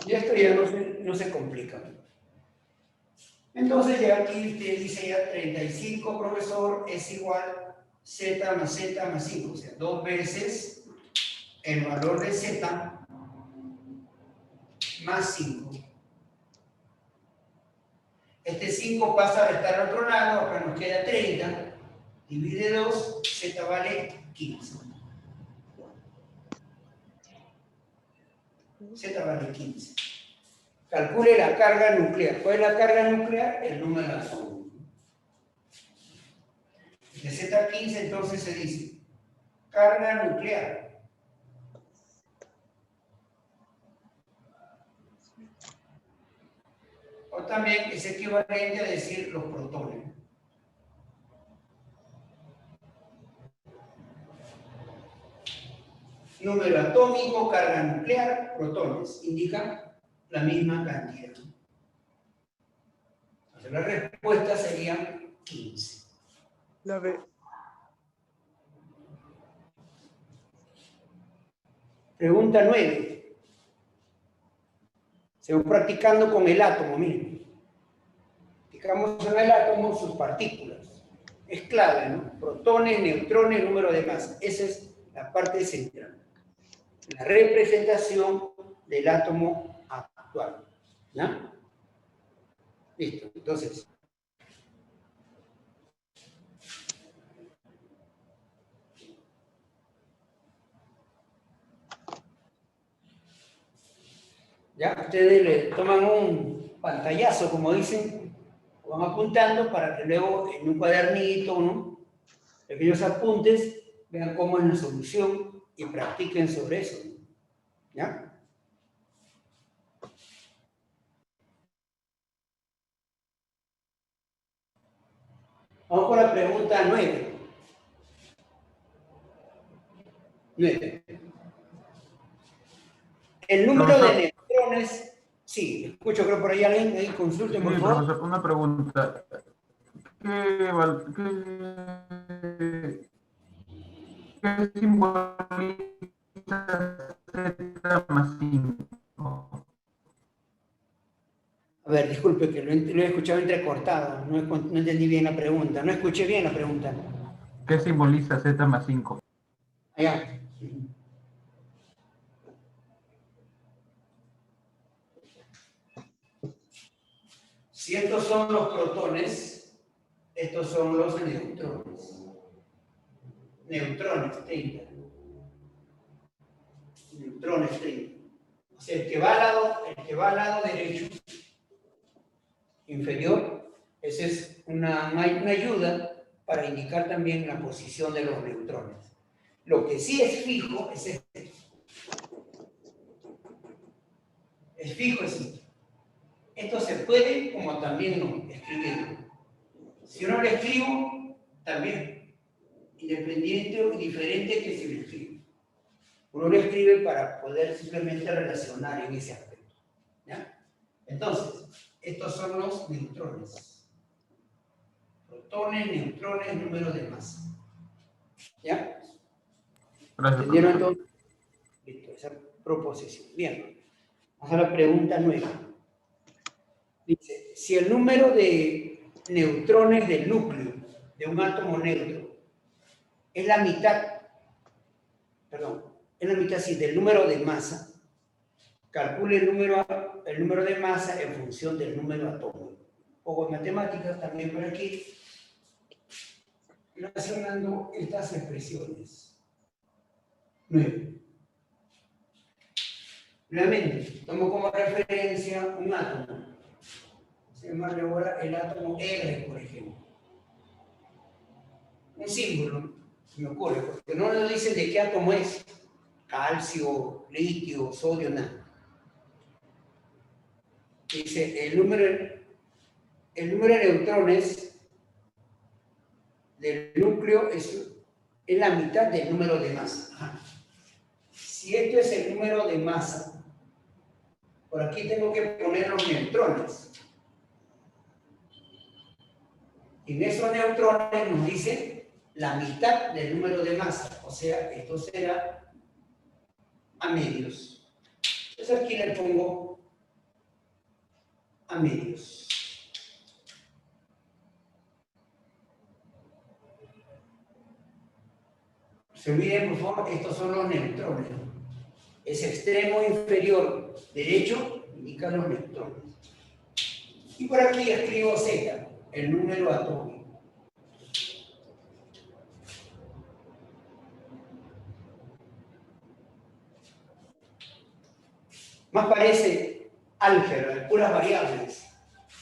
Y esto ya no se complica. Entonces ya aquí usted dice ya 35, profesor, es igual z más 5, o sea, 2 veces el valor de z más 5. Este 5 pasa a restar al otro lado, acá nos queda 30, divide 2, z vale 15. Z vale 15. Calcule la carga nuclear. ¿Cuál es la carga nuclear? El número atómico. De Z15 entonces se dice carga nuclear. O también es equivalente a decir los protones. Número atómico, carga nuclear, protones. Indican la misma cantidad. Entonces la respuesta sería 15. La B. Pregunta 9. Seguimos practicando con el átomo, miren. Practicamos en el átomo sus partículas. Es clave, ¿no? Protones, neutrones, número de masa. Esa es la parte central. La representación del átomo actual. ¿Ya? Listo. Entonces, ya ustedes le toman un pantallazo, como dicen, van apuntando para que luego en un cuadernito, ¿no? Pequeños apuntes, vean cómo es la solución y practiquen sobre eso. ¿Ya? Vamos con la pregunta 9. 9. El número de neutrones, sí, escucho, creo por ahí alguien, ahí consulten, por favor. Profesor, una pregunta. ¿Qué simboliza Z más 5? A ver, disculpe que lo he escuchado entrecortado, no entendí bien la pregunta, no escuché bien la pregunta. ¿Qué simboliza Z más 5? Allá. Si estos son los protones, estos son los neutrones. Neutrones, 30. Neutrones, 30. O sea, el que va al lado derecho, inferior, esa es una ayuda para indicar también la posición de los neutrones. Lo que sí es fijo es este. Es fijo es esto. Esto se puede, como también no, escribirlo. Si yo no lo escribo, también, independiente o diferente que si lo escribo. Uno lo escribe para poder simplemente relacionar en ese aspecto. ¿Ya? Entonces, estos son los neutrones. Protones, neutrones, número de masa. ¿Ya? Gracias. ¿Entendieron entonces? Listo, esa proposición. Bien. Vamos a la pregunta 9. Dice, si el número de neutrones del núcleo de un átomo neutro es la mitad, sí, del número de masa, calcule el número de masa en función del número atómico. Un poco de matemáticas también por aquí, relacionando estas expresiones. 9. Nuevamente, tomo como referencia un átomo. Se llama ahora el átomo R, por ejemplo. Un símbolo, se me ocurre, porque no nos dicen de qué átomo es. Calcio, litio, sodio, nada. Dice, el número de neutrones del núcleo es la mitad del número de masa. Ajá. Si esto es el número de masa, por aquí tengo que poner los neutrones. En esos neutrones nos dice la mitad del número de masa, o sea, esto será a medios. Entonces aquí le pongo a medios. Se olviden, por favor, estos son los neutrones. Ese extremo inferior derecho indica los neutrones. Y por aquí escribo Z, el número atómico. Más parece álgebra, de puras variables.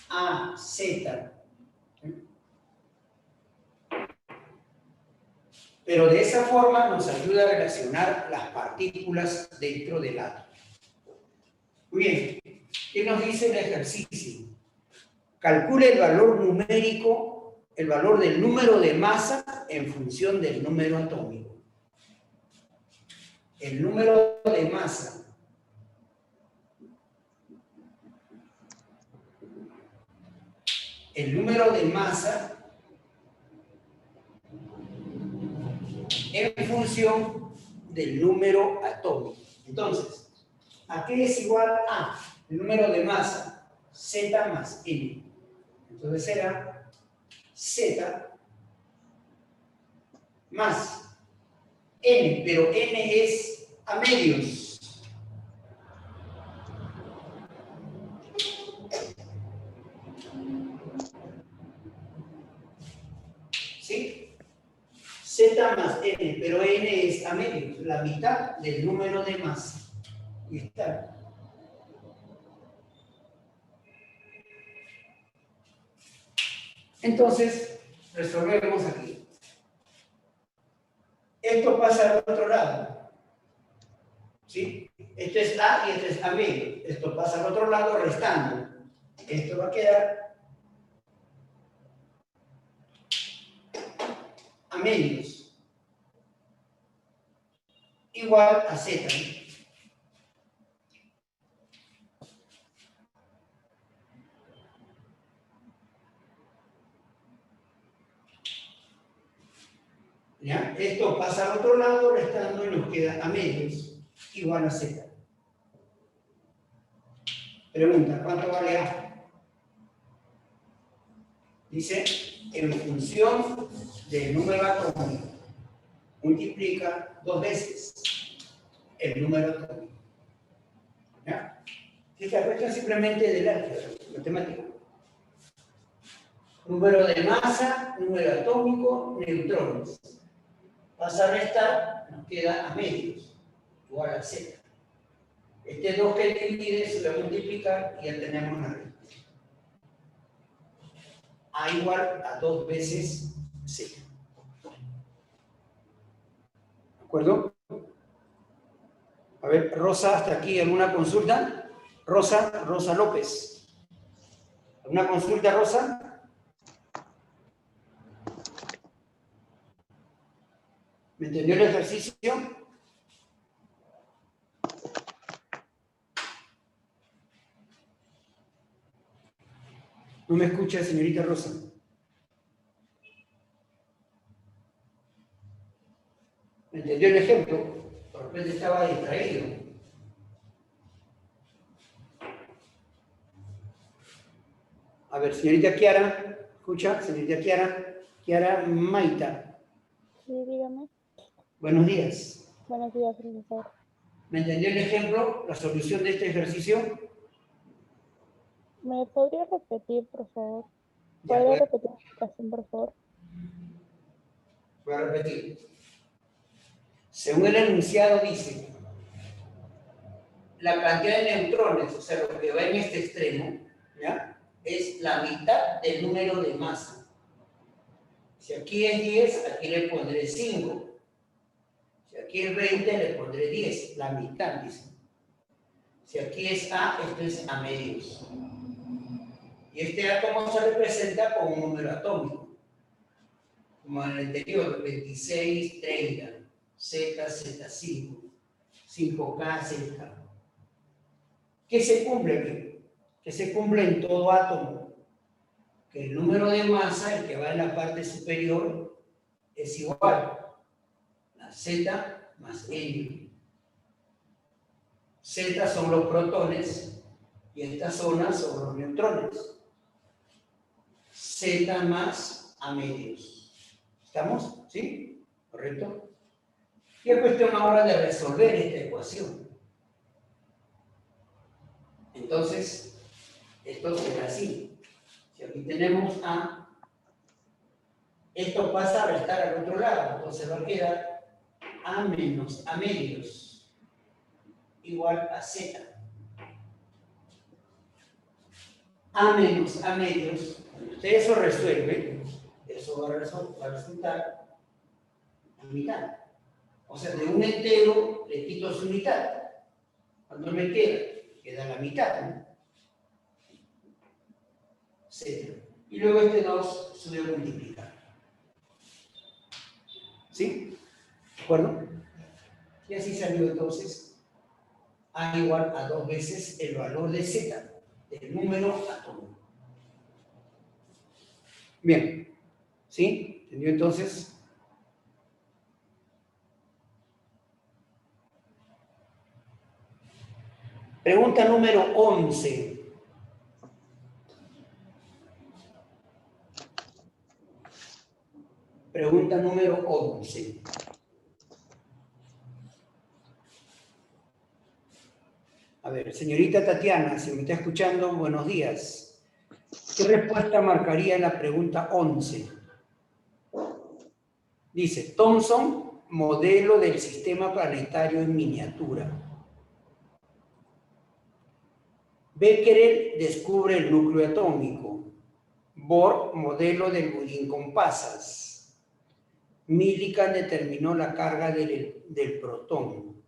A, Z. Pero de esa forma nos ayuda a relacionar las partículas dentro del átomo. Muy bien, ¿qué nos dice el ejercicio? Calcule el valor numérico, el valor del número de masa en función del número atómico. El número de masa. El número de masa en función del número atómico. Entonces, ¿a qué es igual a? El número de masa, Z más N. Entonces será Z más N, pero N es a medios. ¿Sí? Z más N, pero N es a medios, la mitad del número de masa. Y está. Entonces, resolvemos aquí. Esto pasa al otro lado. ¿Sí? Esto es A y esto es A medio. Esto pasa al otro lado restando. Esto va a quedar a medios. Igual a Z. ¿No? ¿Ya? Esto pasa al otro lado restando y nos queda a medios igual a Z. Pregunta, ¿cuánto vale A? Dice, en función del número atómico, multiplica 2 veces el número atómico. ¿Ya? Esta cuestión simplemente del álgebra matemática. Número de masa, número atómico, neutrones. Pasa a restar, nos queda a medios, igual a Z. Este 2 que divide se va a multiplicar y ya tenemos la respuesta. A igual a 2 veces Z. ¿De acuerdo? A ver, Rosa, hasta aquí, ¿alguna consulta? Rosa López. ¿Alguna consulta, Rosa? ¿Me entendió el ejercicio? No me escucha, señorita Rosa. ¿Me entendió el ejemplo? De repente estaba distraído. A ver, señorita Kiara, ¿escucha? Señorita Kiara Maita. Sí, dígame. Buenos días. Buenos días, profesor. ¿Me entendió el ejemplo, la solución de este ejercicio? ¿Me podría repetir, por favor? Ya, ¿Podría repetir la explicación, por favor? voy a repetir. Según el enunciado dice, la cantidad de neutrones, o sea, lo que va en este extremo, ¿ya? Es la mitad del número de masa. Si aquí es 10, aquí le pondré 5. Si aquí es 20, le pondré 10, la mitad, dice. Si aquí es A, esto es a medios. Y este átomo se representa con un número atómico. Como en el anterior, 26, 30, Z, Z5, 5K, Z. ¿Qué se cumple aquí? Que se cumple en todo átomo. que el número de masa, el que va en la parte superior, es igual a Z más N. Z son los protones y esta zona son los neutrones. Z más A medios. ¿Estamos? ¿Sí? ¿Correcto? Y es cuestión ahora de resolver esta ecuación. Entonces, esto será así. Si aquí tenemos A, esto pasa a restar al otro lado, entonces va a quedar A menos A medios igual a Z. A menos A medios, cuando usted eso resuelve, eso va a resultar a mitad. O sea, de un entero le quito su mitad. ¿Cuánto me queda? Queda la mitad, ¿no? Z. Y luego este 2 sube a multiplicar. ¿Sí? ¿De acuerdo? Y así salió entonces A igual a 2 veces el valor de Z, del número atómico. Bien. ¿Sí? ¿Entendió entonces? Pregunta número 11. Pregunta número 11. A ver, señorita Tatiana, si me está escuchando, buenos días. ¿Qué respuesta marcaría la pregunta 11? Dice, Thomson, modelo del sistema planetario en miniatura. Becquerel descubre el núcleo atómico. Bohr, modelo del budín con pasas. Millikan determinó la carga del protón.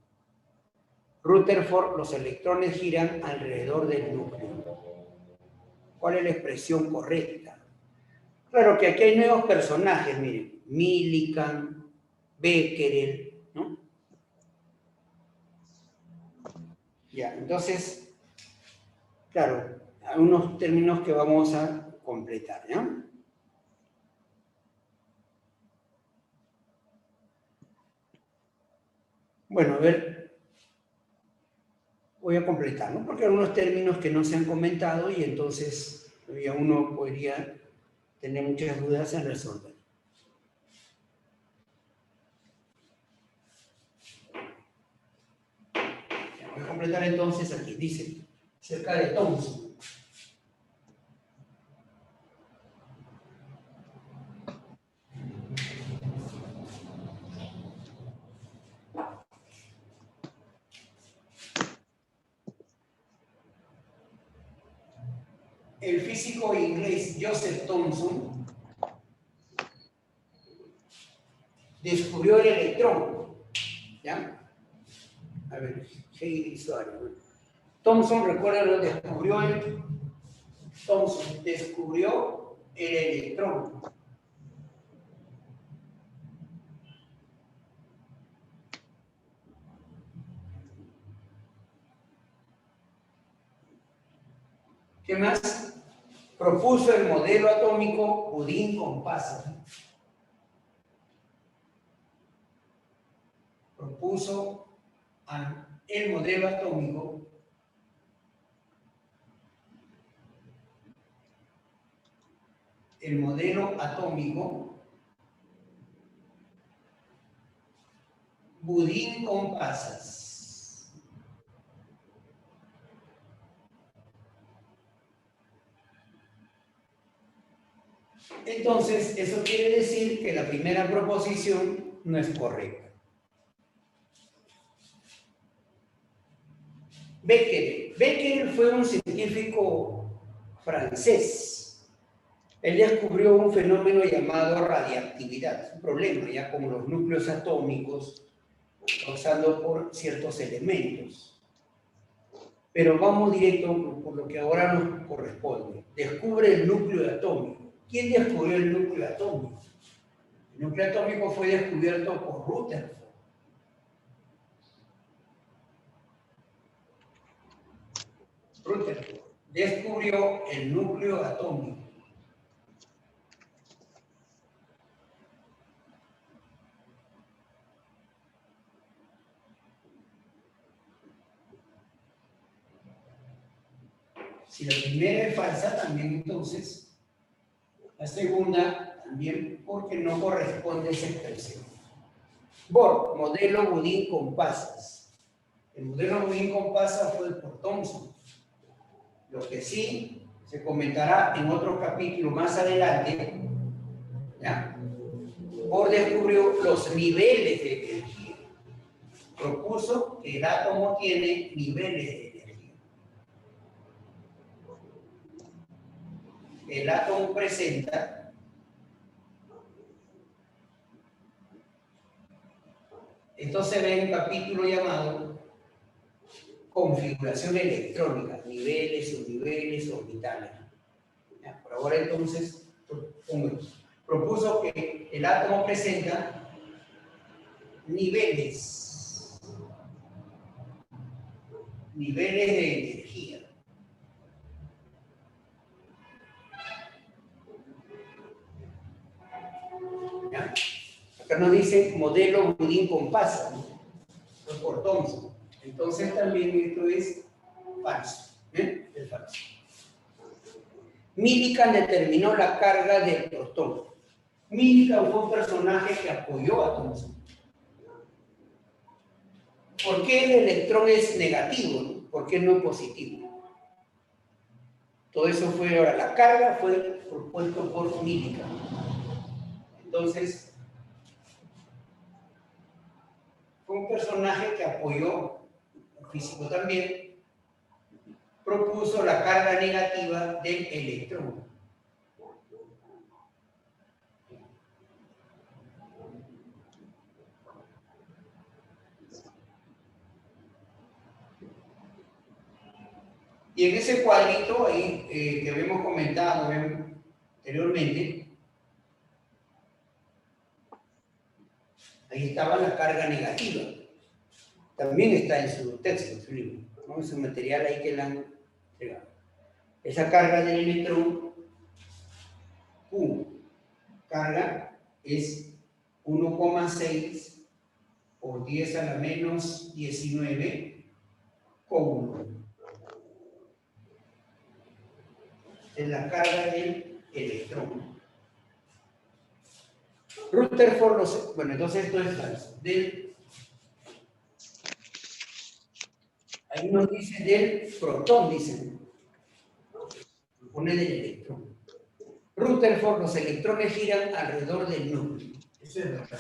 Rutherford, los electrones giran alrededor del núcleo. ¿Cuál es la expresión correcta? Claro que aquí hay nuevos personajes, miren. Millikan, Becquerel, ¿no? Ya, entonces, claro, hay unos términos que vamos a completar, ¿ya? Bueno, a ver, voy a completar, ¿no? Porque hay algunos términos que no se han comentado y entonces todavía uno podría tener muchas dudas en resolver. Voy a completar entonces aquí, dice, cerca de Thomson. El físico inglés Joseph Thomson descubrió el electrón, ¿ya? A ver, Heidi Suárez. Thomson, recuerden, Thomson descubrió el electrón. ¿Qué más? Propuso el modelo atómico budín con pasas. Propuso el modelo atómico budín con pasas. Entonces, eso quiere decir que la primera proposición no es correcta. Becquerel fue un científico francés. Él descubrió un fenómeno llamado radiactividad, un problema ya como los núcleos atómicos causando por ciertos elementos. Pero vamos directo por lo que ahora nos corresponde. Descubre el núcleo atómico. ¿Quién descubrió el núcleo atómico? El núcleo atómico fue descubierto por Rutherford. Rutherford descubrió el núcleo atómico. Si la primera es falsa, también entonces la segunda también, porque no corresponde a esa expresión. Bohr, modelo Budín con pasas. El modelo Budín con pasas fue por Thomson. Lo que sí se comentará en otro capítulo más adelante, ¿ya? Bohr descubrió los niveles de energía. Propuso que el átomo tiene niveles de energía. El átomo presenta entonces ve un capítulo llamado configuración electrónica, niveles, subniveles, orbitales. Ya, por ahora entonces propuso que el átomo presenta niveles de energía. ¿Ya? Acá nos dice modelo Budín con pasas, ¿no? Por Thomson. Entonces también esto es falso. Es falso. Millikan determinó la carga del protón. Millikan fue un personaje que apoyó a Thomson. ¿Por qué el electrón es negativo? ¿Por qué no es positivo? Todo eso fue ahora. La carga fue propuesto por Millikan. Entonces, fue un personaje que apoyó, un físico también, propuso la carga negativa del electrón. Y en ese cuadrito ahí que habíamos comentado anteriormente, ahí estaba la carga negativa. También está en su texto, en su libro, ¿no? En su material ahí que le han entregado. Esa carga del electrón, Q, carga, es 1,6 por 10 a la menos 19 con 1. Es la carga del electrón. Rutherford, bueno, entonces esto es falso. Ahí nos dice del protón, dicen. Pone del electrón. Rutherford, los electrones giran alrededor del núcleo. Eso es verdad.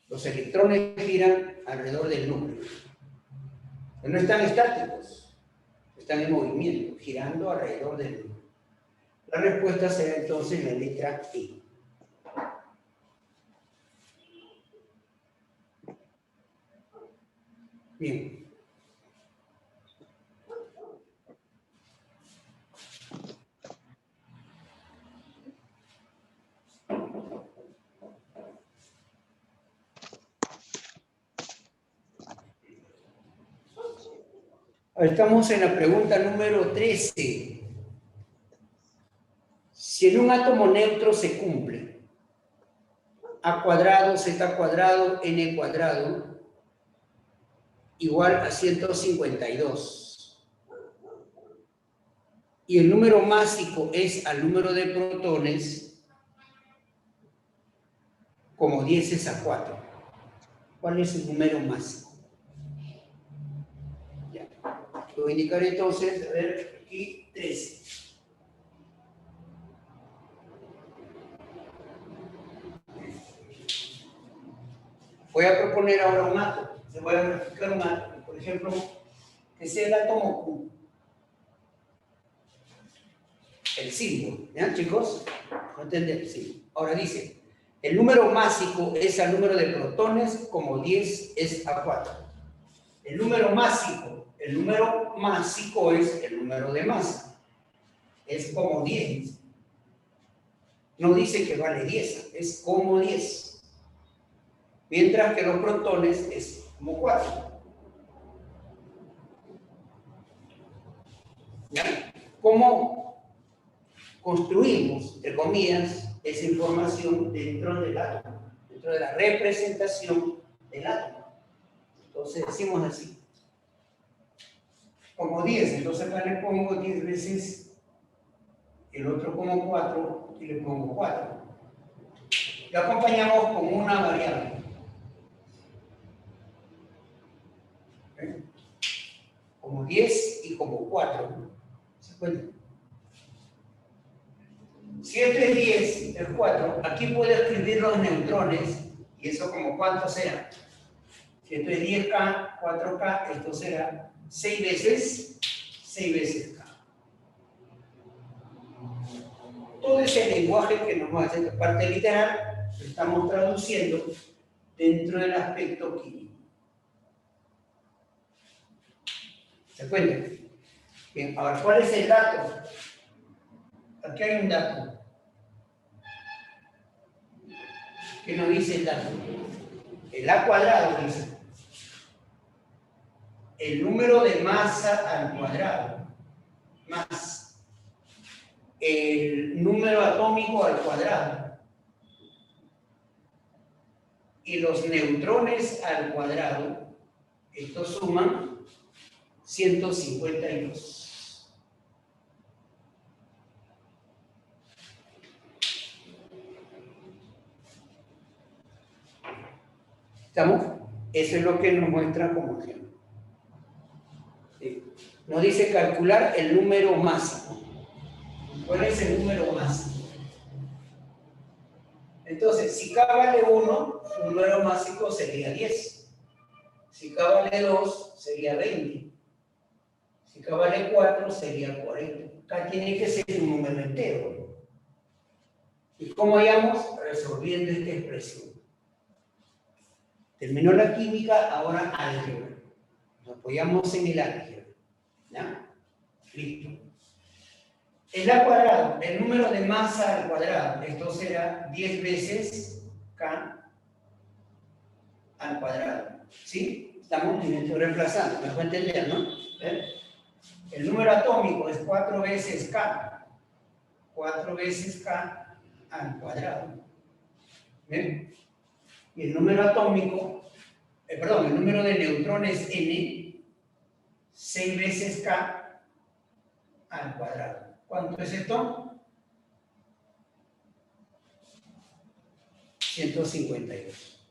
Los electrones giran alrededor del núcleo. No están estáticos, están en movimiento, girando alrededor del núcleo. La respuesta será entonces la letra E. Bien. Estamos en la pregunta número 13. Si en un átomo neutro se cumple A cuadrado, Z cuadrado, N cuadrado, igual a 152. Y el número másico es al número de protones, como 10 es a 4. ¿Cuál es el número másico? Ya. Lo voy a indicar entonces, a ver, aquí 13. Voy a proponer ahora un átomo. Se voy a verificar un átomo. Por ejemplo, que sea el átomo Q. El símbolo. ¿Ya, chicos? ¿No entender? Sí. Ahora dice, el número másico es al número de protones como 10 es a 4. El número másico es el número de masa. Es como 10. No dice que vale 10, es como 10. Mientras que los protones es como 4. ¿Ya? ¿Cómo construimos, entre comillas, esa información dentro del átomo? Dentro de la representación del átomo. Entonces decimos así. Como 10, entonces acá le pongo 10 veces el otro como 4 y le pongo 4. Lo acompañamos con una variable. ¿Eh? Como 10 y como 4. ¿Se cuenta? Si esto es 10, es 4, aquí puedo escribir los neutrones, y eso como cuánto será. Si esto es 10K, 4K, esto será 6 veces K. Todo ese lenguaje que nos va a hacer parte literal, lo estamos traduciendo dentro del aspecto químico. ¿Se cuenta? Bien, ahora, ¿cuál es el dato? Aquí hay un dato. ¿Qué nos dice el dato? El A cuadrado dice el número de masa al cuadrado más el número atómico al cuadrado y los neutrones al cuadrado, estos suman 152. ¿Estamos? Eso es lo que nos muestra como ejemplo. ¿Sí? Nos dice calcular el número máximo. ¿Cuál es el número máximo? Entonces, si K vale 1, su número máximo sería 10. Si K vale 2, sería 20. Si K vale 4, sería 40. K tiene que ser un número entero. ¿Y cómo hallamos? Resolviendo esta expresión. Terminó la química, ahora álgebra. Nos apoyamos en el álgebra. ¿Ya? Listo. El A cuadrado, el número de masa al cuadrado, esto será 10 veces K al cuadrado. ¿Sí? Estamos reemplazando, me puede entender, ¿no? El número atómico es 4 veces K. 4 veces K al cuadrado. ¿Ven? Y el número atómico, el número de neutrones N, 6 veces K al cuadrado. ¿Cuánto es esto? 152.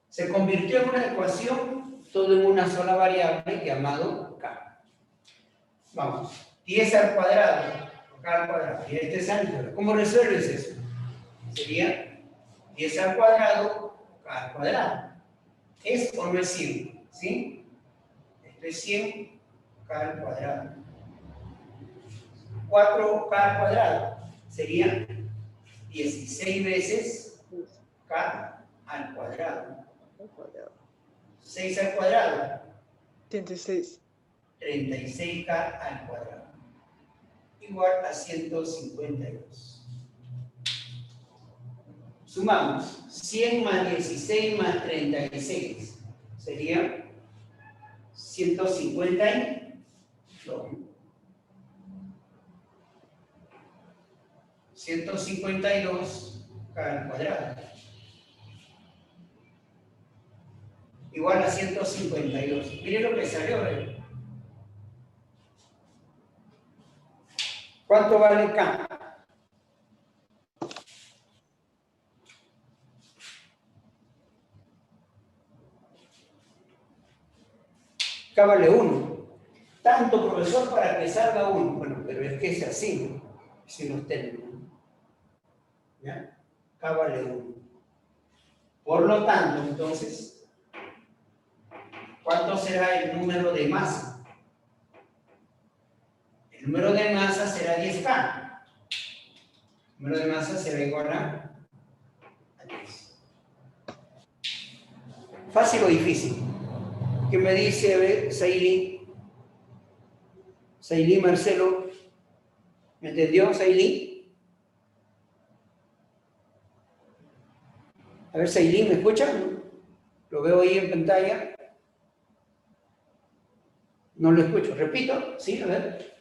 Se convirtió en una ecuación, todo en una sola variable llamado K. Vamos, 10 al cuadrado, K al cuadrado, y este es álgebra. ¿Cómo resuelves eso? Sería 10 al cuadrado, K al cuadrado. ¿Es o no es 100? ¿Sí? Esto es 100, K al cuadrado. 4K al cuadrado sería 16 veces K al cuadrado. 6 al cuadrado. 36. 36K al cuadrado. Igual a 152. Sumamos 100 más 16 más 36. Sería 152. 152 K al cuadrado. Igual a 152. Miren lo que salió, ¿eh? ¿Cuánto vale K? K vale 1. Tanto, profesor, para que salga 1. Bueno, pero es que es así, ¿no? Si los términos. ¿Ya? K vale 1. Por lo tanto, entonces, ¿cuánto será el número de masa? El número de masa será 10K. El número de masa será igual a 10. ¿Fácil o difícil? ¿Qué me dice Sailí? Sailí, Marcelo. ¿Me entendió, Sailí? A ver, Sailí, ¿me escucha? Lo veo ahí en pantalla. No lo escucho. Repito, ¿sí? A ver.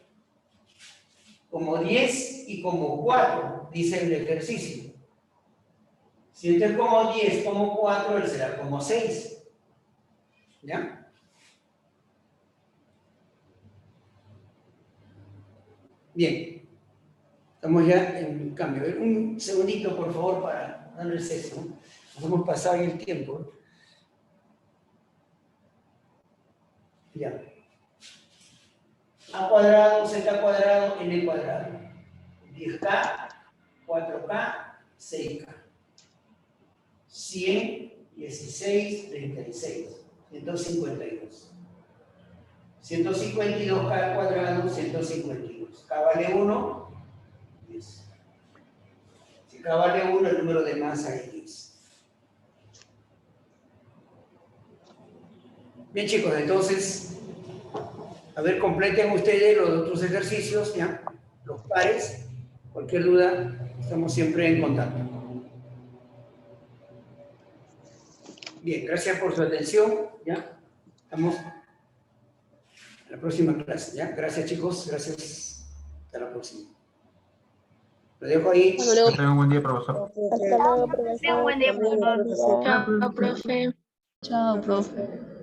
Como 10 y como 4, dice el ejercicio. Si esto es como 10, como 4, él será como 6. ¿Ya? Bien. Estamos ya en cambio. Un segundito, por favor, para darle el sexo, ¿no? Nos hemos pasado ya el tiempo. Ya. A cuadrado, z cuadrado, n cuadrado. 10k, 4k, 6k. 100, 16, 36. 152. 152k al cuadrado, 152. K vale 1, 10. Si K vale 1, el número de masa es 10. Bien, chicos, entonces, a ver, completen ustedes los otros ejercicios, ¿ya? Los pares. Cualquier duda, estamos siempre en contacto. Bien, gracias por su atención, ¿ya? Estamos en la próxima clase, ¿ya? Gracias, chicos, gracias. Hasta la próxima. Lo dejo ahí. Hasta luego. Tengan un buen día, profesor. Hasta luego, profesor. Buen día, Hasta luego, profesor. profesor. Chao, profe. Chao, profe.